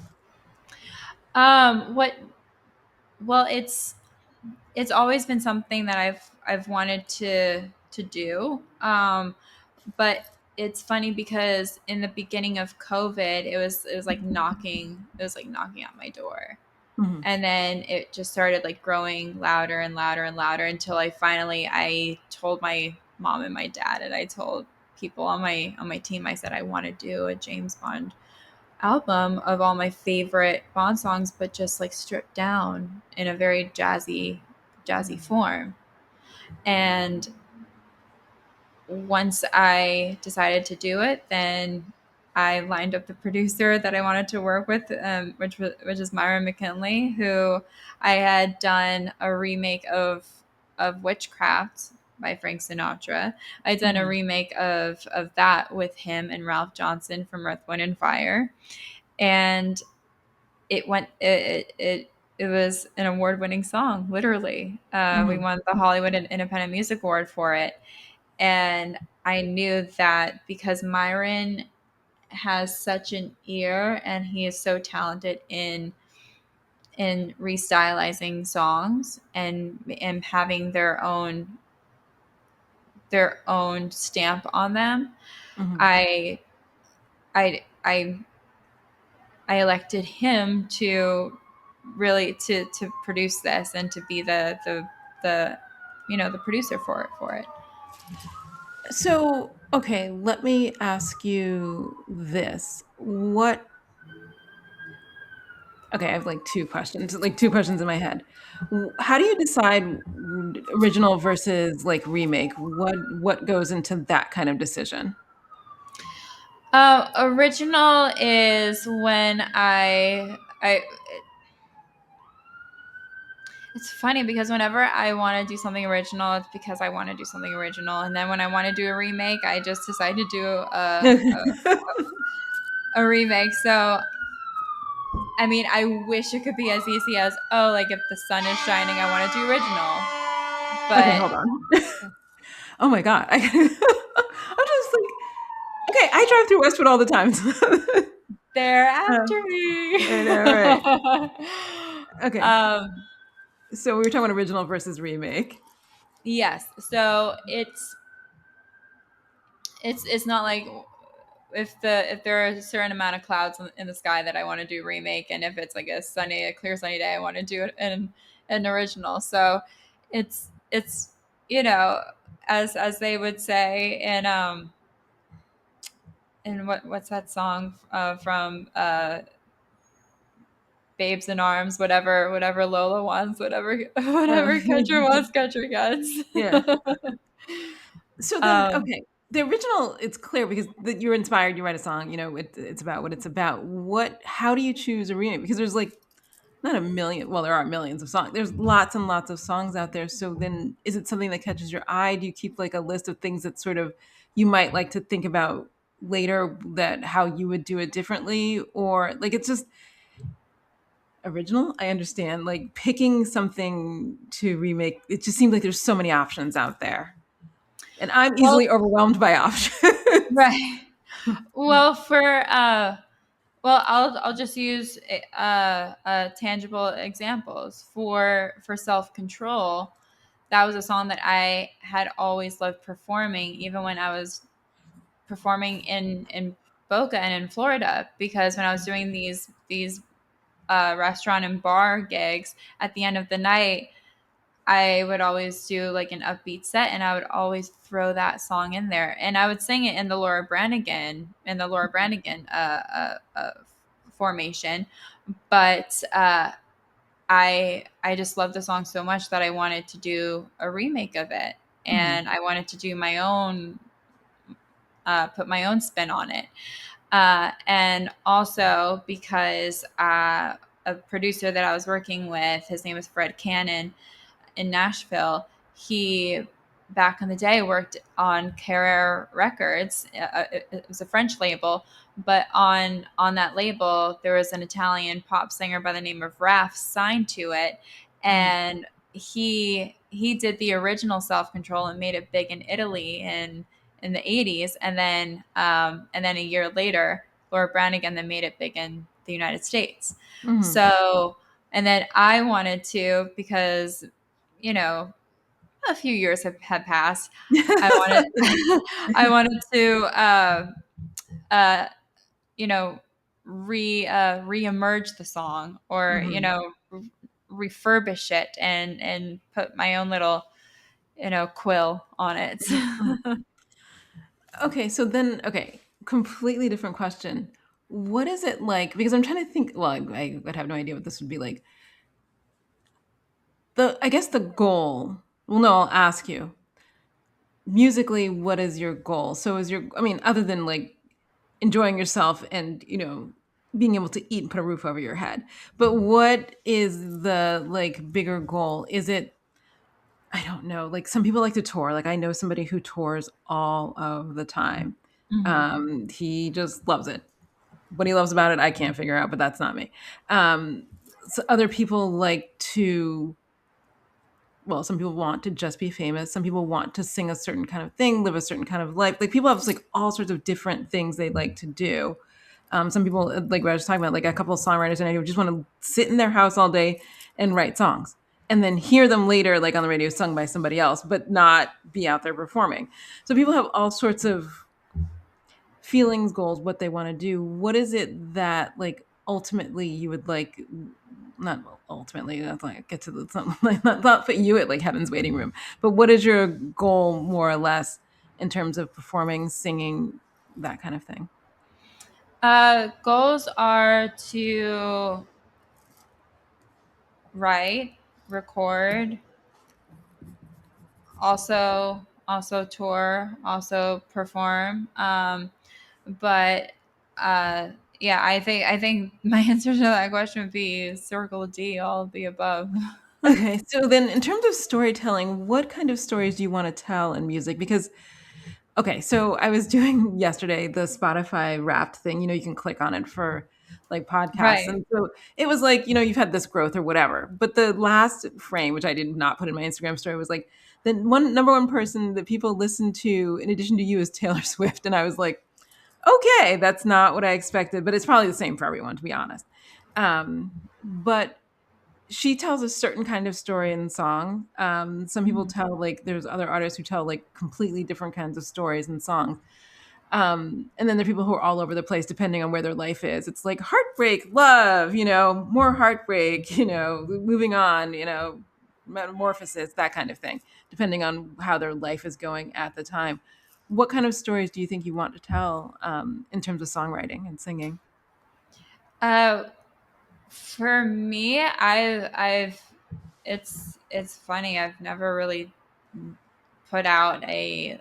What Well, it's always been something that I've wanted to do. But it's funny because in the beginning of COVID, it was like knocking at my door. Hmm. And then it just started like growing louder and louder and louder until I told my mom and my dad, and I told people on my team. I said I want to do a James Bond album of all my favorite Bond songs, but just like stripped down in a very jazzy form. And once I decided to do it, then I lined up the producer that I wanted to work with, which is Myra McKinley, who I had done a remake of Witchcraft by Frank Sinatra. I'd done a Hmm. remake of that with him and Ralph Johnson from Earth, Wind and Fire, and it was an award-winning song. Literally, we Hmm. won the Hollywood Independent Music Award for it, and I knew that because Myron has such an ear and he is so talented in restylizing songs and having their own stamp on them. Hmm. I I I I elected him to really to produce this and to be the the producer for it. So, okay, let me ask you this. What Okay, I have like two questions in my head. How do you decide original versus like remake? What goes into that kind of decision? Original is when it's funny because whenever I want to do something original, it's because I want to do something original, and then when I want to do a remake, I just decide to do a remake. So I mean, I wish it could be as easy as, oh, like if the sun is shining, I want to do original, Okay, but hold on. Oh my god, I'm just like okay. I drive through Westwood all the time. they're Um, after me. I know, right? Okay, um, so we were talking about original versus remake. yes. So it's not like if there are a certain amount of clouds in the sky that I want to do remake, and if it's like a clear sunny day, I want to do it in an original. So it's as they would say in what's that song from Babes in Arms, whatever Lola wants, whatever Uh, whatever country wants, country gets. yeah. So then, um, okay, the original, it's clear because you're inspired, you write a song, it's about what it's about. How do you choose a remake? Because there's like not a million, well, there are millions of songs. There's lots and lots of songs out there. So then is it something that catches your eye? Do you keep like a list of things that sort of you might like to think about later that how you would do it differently? Or like it's just, original. I understand. Like picking something to remake, it just seems like there's so many options out there. And I'm Well, easily overwhelmed by options. right. Well, I'll just use tangible examples for self control. That was a song that I had always loved performing, even when I was performing in Boca and in Florida, because when I was doing these restaurant and bar gigs, at the end of the night, I would always do like an upbeat set, and I would always throw that song in there, and I would sing it in the Laura Branigan formation. But I just love the song so much that I wanted to do a remake of it, Mhm. and I wanted to do my own, put my own spin on it. And also because a producer that I was working with, his name is Fred Cannon in Nashville. He back in the day worked on Carrere Records. It was a French label, but on that label there was an Italian pop singer by the name of Raf signed to it, Mhm. and he did the original Self Control and made it big in Italy in the 80s, and then a year later Laura Branigan then made it big in the United States. Mhm. So and then I wanted to, because a few years had passed. I wanted I wanted to uh, you know re-emerge the song, or Mhm. refurbish it and put my own little quill on it. Mhm. Okay, so then, okay, completely different question. What is it like? Because I'm trying to think. Well, I would have no idea what this would be like. I guess the goal. Well, no, I'll ask you. Musically, what is your goal? So is your, I mean, other than like enjoying yourself and, being able to eat and put a roof over your head. But what is the like bigger goal? Is it, I don't know, like some people like to tour. Like I know somebody who tours all of the time. Mhm. He just loves it. What he loves about it, I can't figure out, but that's not me. Um, so other people like to, well, some people want to just be famous. Some people want to sing a certain kind of thing, live a certain kind of life. Like people have like all sorts of different things they like to do. Some people, like what I was talking about, like a couple of songwriters and I just want to sit in their house all day and write songs and then hear them later, like on the radio sung by somebody else, but not be out there performing. So people have all sorts of feelings, goals, what they want to do. What is it that like ultimately you would like, not ultimately, that's like get to the something like not put you at like heaven's waiting room, but what is your goal more or less in terms of performing, singing, that kind of thing? Goals are to write, record, also tour, also perform. But uh, yeah, I think my answer to that question would be circle D, all of the above. Okay, so then in terms of storytelling, what kind of stories do you want to tell in music? Because okay, so I was doing yesterday the Spotify Wrapped thing. You can click on it for like podcasts. Right. And so it was like, you've had this growth or whatever. But the last frame, which I did not put in my Instagram story, was like the number one person that people listen to in addition to you is Taylor Swift. And I was like, okay, that's not what I expected, but it's probably the same for everyone, to be honest. But she tells a certain kind of story in song. Some people Mhm. tell like there's other artists who tell like completely different kinds of stories and songs. And then there are people who are all over the place depending on where their life is. It's like heartbreak, love, more heartbreak, moving on, metamorphosis, that kind of thing, depending on how their life is going at the time. What kind of stories do you think you want to tell in terms of songwriting and singing? Uh, for me, I've it's funny. I've never really put out a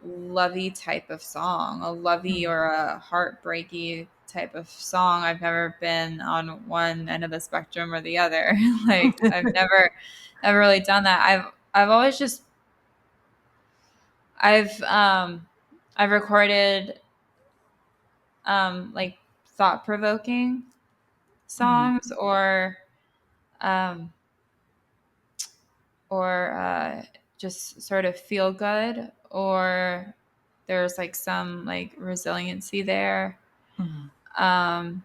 lovey type of song, a lovey Mhm. or a heartbreaky type of song. I've never been on one end of the spectrum or the other. Like I've never really done that. I've always just I've um I've recorded like thought provoking songs um, or just sort of feel good, or there's like some like resiliency there. Mhm. Um,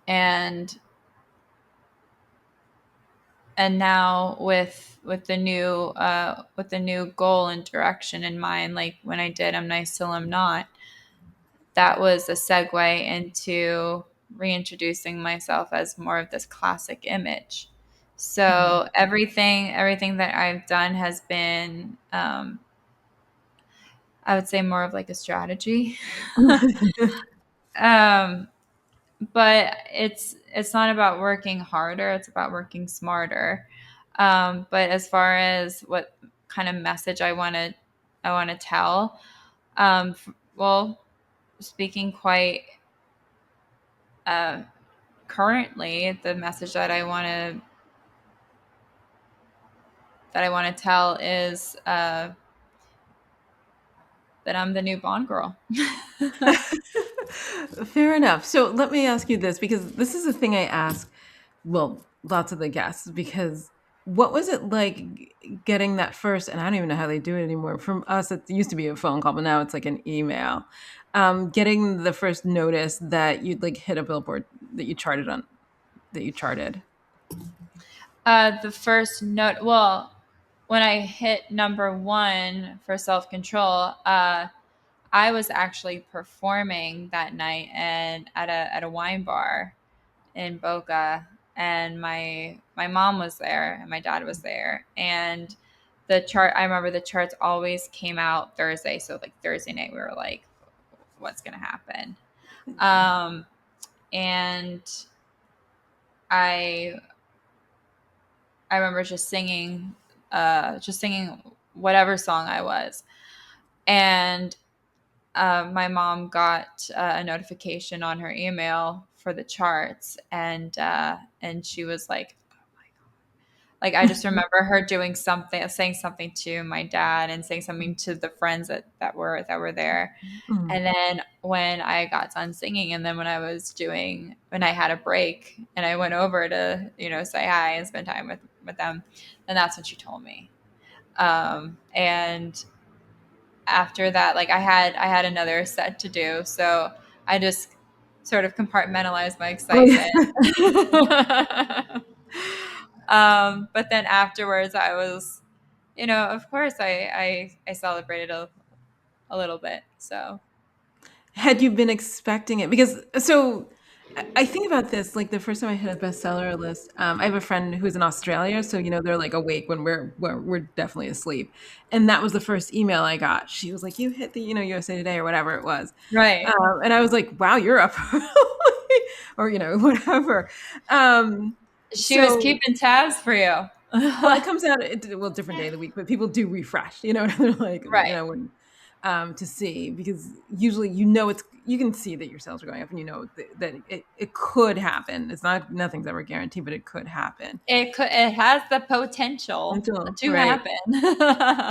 and and now with the new goal and direction in mind, like when I did I'm Nice Till I'm Not, that was a segue into reintroducing myself as more of this classic image. So everything that I've done has been, I would say, more of like a strategy. um, but it's not about working harder; it's about working smarter. But as far as what kind of message I want to tell, well, speaking quite uh, currently, the message that I want to tell is that I'm the new Bond girl. Fair enough. So let me ask you this, because this is a thing I ask, well, lots of the guests, because what was it like getting that first, and I don't even know how they do it anymore. From us, it used to be a phone call, but now it's like an email. Getting the first notice that you'd like hit a billboard that you charted on, that you charted. The first note, well, when I hit number one for Self Control, I was actually performing that night and at a wine bar in Boca, and my mom was there and my dad was there, and the chart, I remember the charts always came out Thursday, so like Thursday night we were like, what's gonna happen? Um, and I I remember just singing whatever song I was, and my mom got a notification on her email for the charts, and she was like, like I just remember her doing something, saying something to my dad and saying something to the friends that were there. Mhm. And then when I got done singing, and then when I had a break and I went over to, say hi and spend time with them, then that's when she told me. And after that, like I had another set to do. So I just sort of compartmentalized my Oh, excitement. yeah. But then afterwards I was, of course I celebrated a little bit. So Had you been expecting it? Because so I think about this, like the first time I hit a bestseller list, I have a friend who's in Australia, so they're like awake when we're definitely asleep, and that was the first email I got. She was like, "You hit the USA Today or whatever it was," right. and I was like, "Wow, you're up," early," or whatever. Um, She was so keeping tabs for you. well, it comes out well, different day of the week, but people do refresh, and they're like, Right. when to see, because usually it's, you can see that your sales are going up, and that it could happen. It's not, nothing's ever guaranteed, but it could happen. It has the potential Until to right.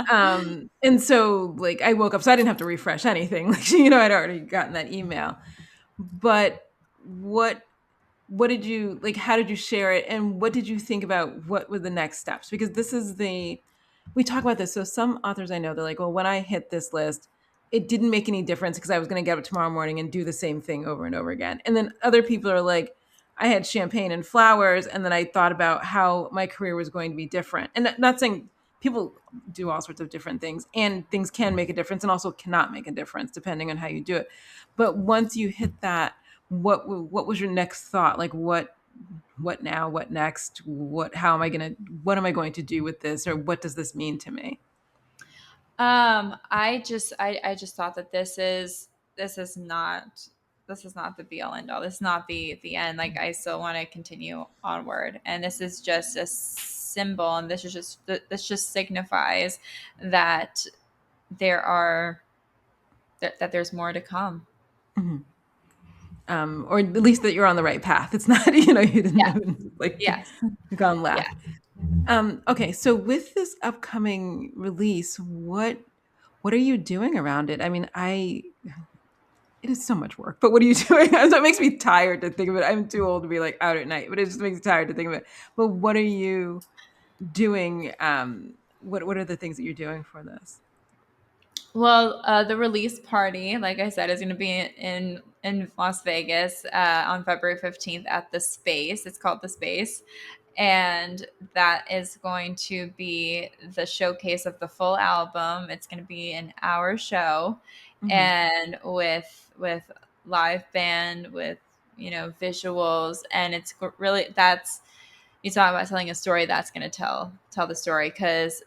happen. And so like I woke up, so I didn't have to refresh anything. Like I'd already gotten that email. But what did you like, how did you share it, and what did you think about what were the next steps? Because this is we talk about this. So some authors I know, they're like, well, when I hit this list, it didn't make any difference because I was going to get up tomorrow morning and do the same thing over and over again. And then other people are like, I had champagne and flowers, and then I thought about how my career was going to be different. And not saying, people do all sorts of different things, and things can make a difference and also cannot make a difference depending on how you do it. But once you hit that, what was your next thought? Like what now? What next? What am I going to do with this, or what does this mean to me? I just thought that this is not this is not the be all end all. This is not the end. Like I still want to continue onward, and this is just a symbol, and this just signifies that there are that there's more to come. Mhm. Or at least that you're on the right path. It's not, you didn't Yeah. have like Yes. gone Yeah. left. Okay, so with this upcoming release, what are you doing around it? I mean, it is so much work. But what are you doing? So it makes me tired to think of it. I'm too old to be like out at night, but it just makes me tired to think of it. But what are you doing? What are the things that you're doing for this? Well, the release party, like I said, is going to be in Las Vegas on February 15th at the Space. It's called the Space, and that is going to be the showcase of the full album. It's going to be an hour show, Mm-hmm. and with live band, with visuals, and it's really that's you talk about telling a story. That's going to tell the story because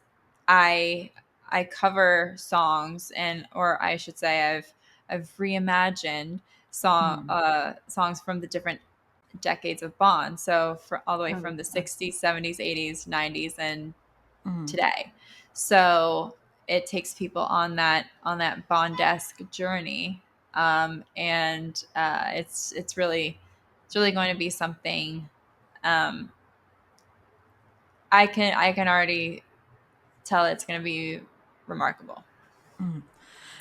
I I cover songs, or I should say I've reimagined Mm-hmm. songs from the different decades of Bond. So for all the way Oh, from the that's fun. 60s, 70s, 80s, 90s, and Mm-hmm. today. So it takes people on that Bond-esque journey, and it's really going to be something. Um, I can already tell it's going to be remarkable. Mm-hmm.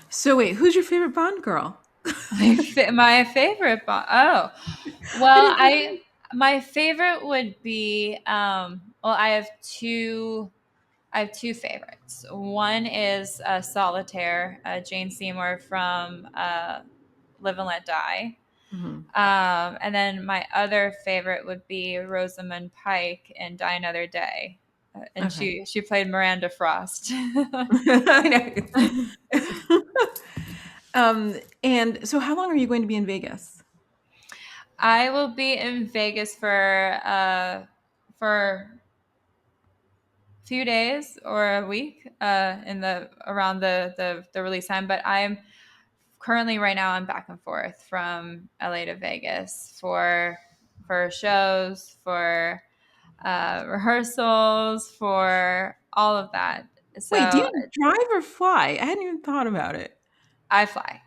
So wait, who's your favorite Bond girl? My favorite oh, Who well, do you my favorite would be well, I have two favorites. One is Solitaire, Jane Seymour from Live and Let Die. Mm-hmm. And then my other favorite would be Rosamund Pike in Die Another Day. And Okay. she played Miranda Frost. I know. And so how long are you going to be in Vegas? I will be in Vegas for a few days or a week in the around the release time. But I'm currently right now I'm back and forth from LA to Vegas for shows, for rehearsals, for all of that. Wait, do So you drive or fly? I hadn't even thought about it. I fly.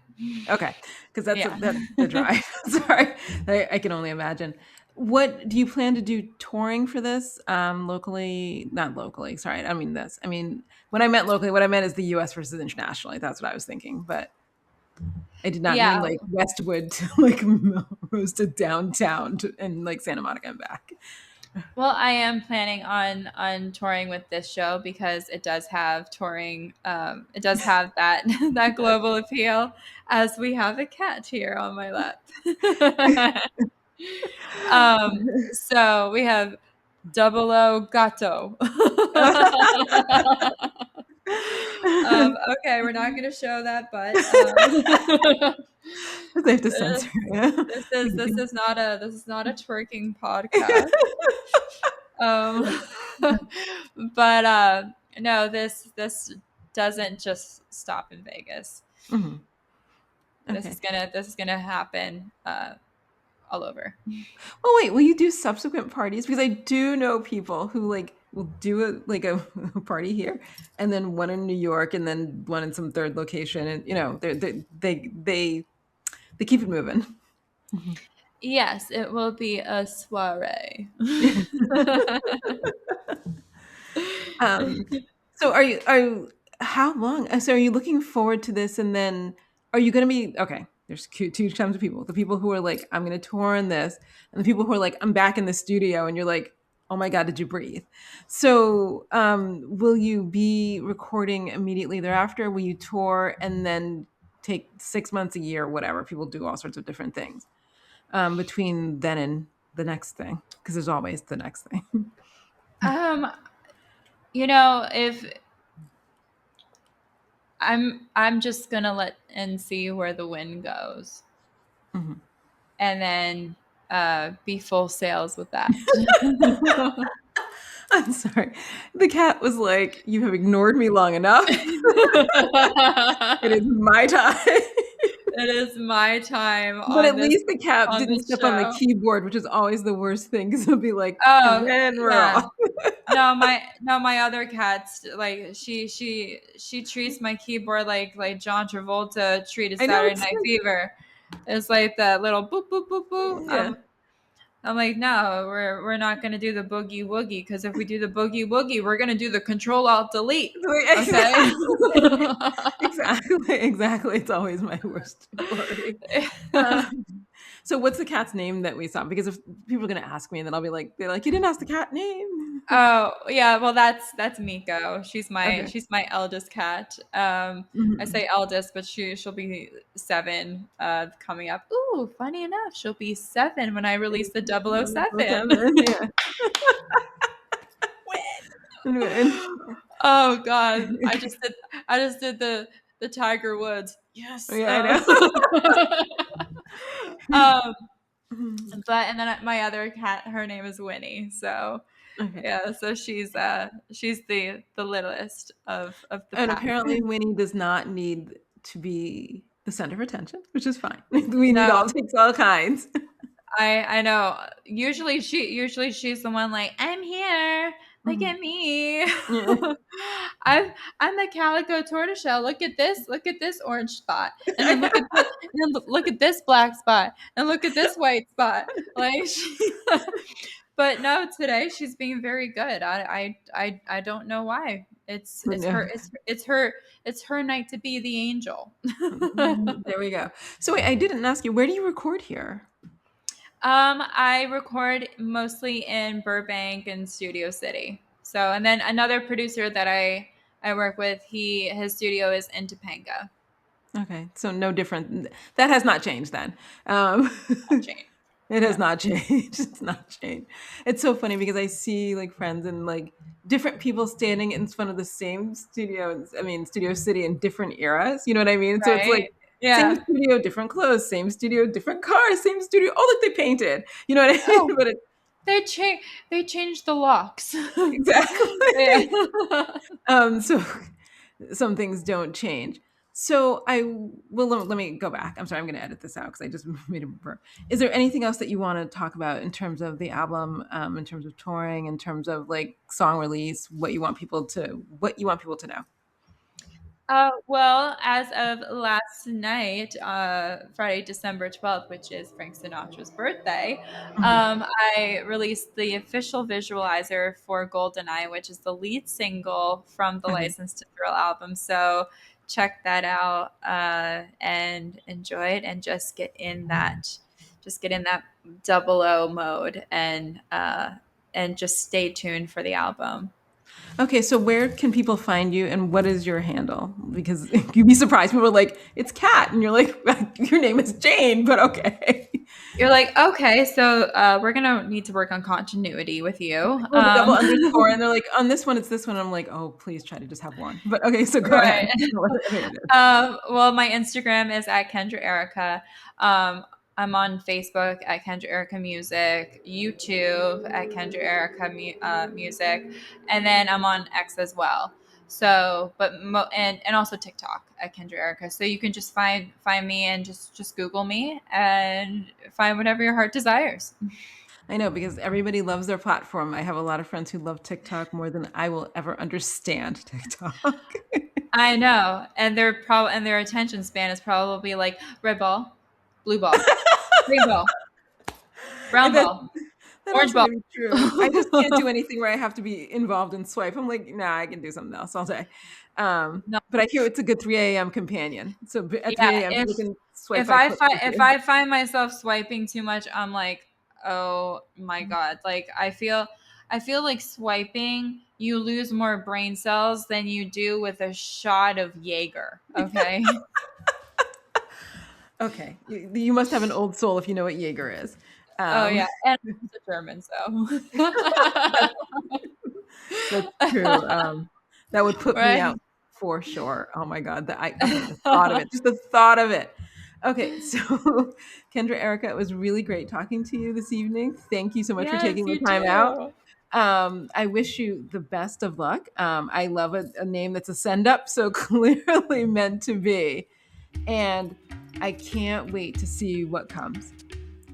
Okay, because Yeah. that's the drive. Sorry, I can only imagine. What do you plan to do touring for this? Locally, not locally. Sorry, I don't mean this. I mean, when I meant locally, what I meant is the U.S. versus internationally. That's what I was thinking, but I did not mean Yeah. like Westwood to like Melrose to downtown to, and like Santa Monica and back. Well, I am planning on touring with this show because it does have touring. It does have that that global appeal, as we have a cat here on my lap. So we have Double O Gato. Okay, we're not going to show that, but I have to censor. Yeah. this is not a twerking podcast. Um, but no, this doesn't just stop in Vegas. Mhm. Okay. This is gonna happen all over. Oh wait, will you do subsequent parties? Because I do know people who like will do a party here, and then one in New York, and then one in some third location, and they keep it moving. Mhm. Yes, it will be a soiree. um, so are you how long? So are you looking forward to this, and then are you going to be okay? There's two kinds of people: the people who are like, "I'm going to tour on this," and the people who are like, "I'm back in the studio," and you're like, "Oh my god, did you breathe?" So, will you be recording immediately thereafter? Will you tour and then take 6 months, a year, whatever? People do all sorts of different things between then and the next thing, because there's always the next thing. um, if I'm just gonna let and see where the wind goes, Mhm. and then be full sales with that. I'm sorry. The cat was like, "You have ignored me long enough. It is my time." It is my time But at least the cat on didn't this step on the show. keyboard, which is always the worst thing, because it'll be like, "And Oh then we're yeah. off." No, my other cats, like she treats my keyboard like John Travolta treated I know Saturday it's Night Fever. It's like that little boop boop boop boop. yeah. I'm like, no, we're not gonna do the boogie woogie, because if we do the boogie woogie, we're gonna do the Control Alt Delete. Okay. Exactly. It's always my worst worry. Um, so what's the cat's name that we saw? Because if people are going to ask me, and then I'll be like, they're like, you didn't ask the cat name. Oh yeah, well that's Miko. Okay. She's my eldest cat. I Mhm. say eldest, but she'll be 7 coming up. Ooh, funny enough, she'll be 7 when I release the 007. 007, yeah. And- Oh God, I just did the Tiger Woods. Yes. yeah, I know. Um, Mhm. but and then my other cat, her name is Winnie. So Okay. yeah, so she's the littlest of the And pack. apparently Winnie does not need to be the center of attention, which is fine. We need No, all takes all kinds. I know. Usually she's the one like, I'm here. Look Mhm. at me. Yeah. I'm the calico tortoiseshell. Look at this orange spot. And then look at this, and then look at this black spot. And look at this white spot. Like but no, today she's being very good. I don't know why. No. It's her night to be the angel. There we go. So wait, I didn't ask you, where do you record here? I record mostly in Burbank and Studio City. So, and then another producer that I work with, his studio is in Topanga. Okay, so no different. That has not changed then. Um, Jane. it has Yeah. not changed. It's not changed. It's so funny because I see like friends and like different people standing in front of the same studio. I mean, Studio City in different eras. You know what I mean? So it's like Right. same Yeah. studio, different clothes. Same studio, different cars. Same studio. Oh, look, they painted. You know what I Oh, mean? But it, they changed the locks. Yeah. exactly. So some things don't change. So I will let me go back. I'm sorry, I'm going to edit this out because I just made a burp. Is there anything else that you want to talk about in terms of the album, in terms of touring, in terms of like song release, what you want people to know? Well, as of last night, Friday, December 12th, which is Frank Sinatra's birthday, Mhm. I released the official visualizer for GoldenEye, which is the lead single from the Okay. License to Thrill album. So check that out and enjoy it, and just get in that 00 mode, and just stay tuned for the album. Okay, so where can people find you and what is your handle? Because you'd be surprised. People are like, it's Kat. And you're like, your name is Jane, but okay. You're like, okay, so we're gonna need to work on continuity with you. Well, the double underscore, and they're like, on this one, it's this one. I'm like, oh, please try to just have one. But okay, so go ahead. Right. Whatever it is. Well, my Instagram is at Kendra Erika. I'm on Facebook at Kendra Erika Music, YouTube at Kendra Erika Music, and then I'm on X as well. So, and also TikTok at Kendra Erika. So you can just find me and just Google me and find whatever your heart desires. I know because everybody loves their platform. I have a lot of friends who love TikTok more than I will ever understand TikTok. I know, and their attention span is probably like red ball, blue ball, green ball, brown And that ball, that orange also ball. may be true. I just can't do anything where I have to be involved in swipe. I'm like, nah, I can do something else all day. No, But I hear it's a good 3 a.m. companion. So at yeah. 3 a.m. people can swipe If by I clip find with if you. I find myself swiping too much, I'm like, oh my god! Like I feel like swiping, you lose more brain cells than you do with a shot of Jaeger. Okay. Okay, you must have an old soul if you know what Jaeger is. Oh Um, yeah, and it's a German, so that's, that's true. That would put me right. out for sure. Oh my god, okay, the thought of it, just the thought of it. Okay, so Kendra Erica, it was really great talking to you this evening. Thank you so much for Yes, taking the you time out. too. I wish you the best of luck. I love a name that's a send up, so clearly meant to be. And I can't wait to see what comes.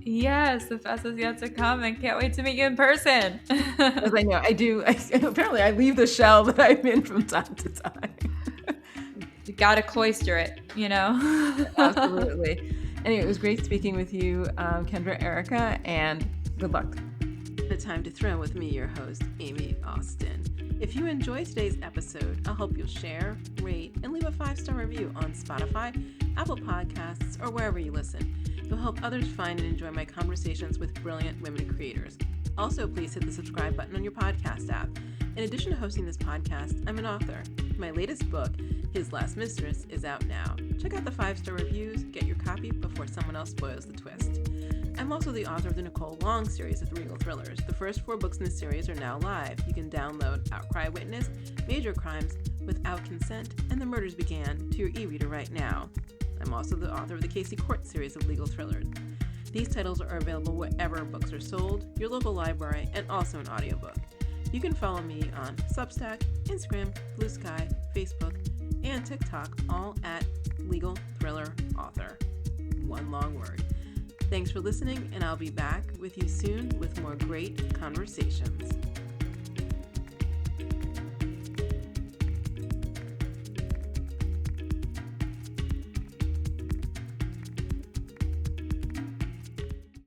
Yes, the best is yet to come, and can't wait to meet you in person. As I know, I do. Apparently, I leave the shell that I'm in from time to time. You gotta cloister it, you know? Absolutely. Anyway, it was great speaking with you, Kendra Erica, and Good luck. The time to thrill with me, your host, Amy Austin. If you enjoyed today's episode, I hope you'll share, rate, and leave a 5-star review on Spotify, Apple Podcasts, or wherever you listen. You'll help others find and enjoy my conversations with brilliant women creators. Also, please hit the subscribe button on your podcast app. In addition to hosting this podcast, I'm an author. My latest book, His Last Mistress, is out now. Check out the 5-star reviews, get your copy before someone else spoils the twist. I'm also the author of the Nicole Long series of legal thrillers. The first 4 books in the series are now live. You can download Outcry Witness, Major Crimes, Without Consent, and The Murders Began to your e-reader right now. I'm also the author of the Casey Court series of legal thrillers. These titles are available wherever books are sold, your local library, and also an audiobook. You can follow me on Substack, Instagram, Blue Sky, Facebook, and TikTok, all at Legal Thriller Author. One long word. Thanks for listening, and I'll be back with you soon with more great conversations.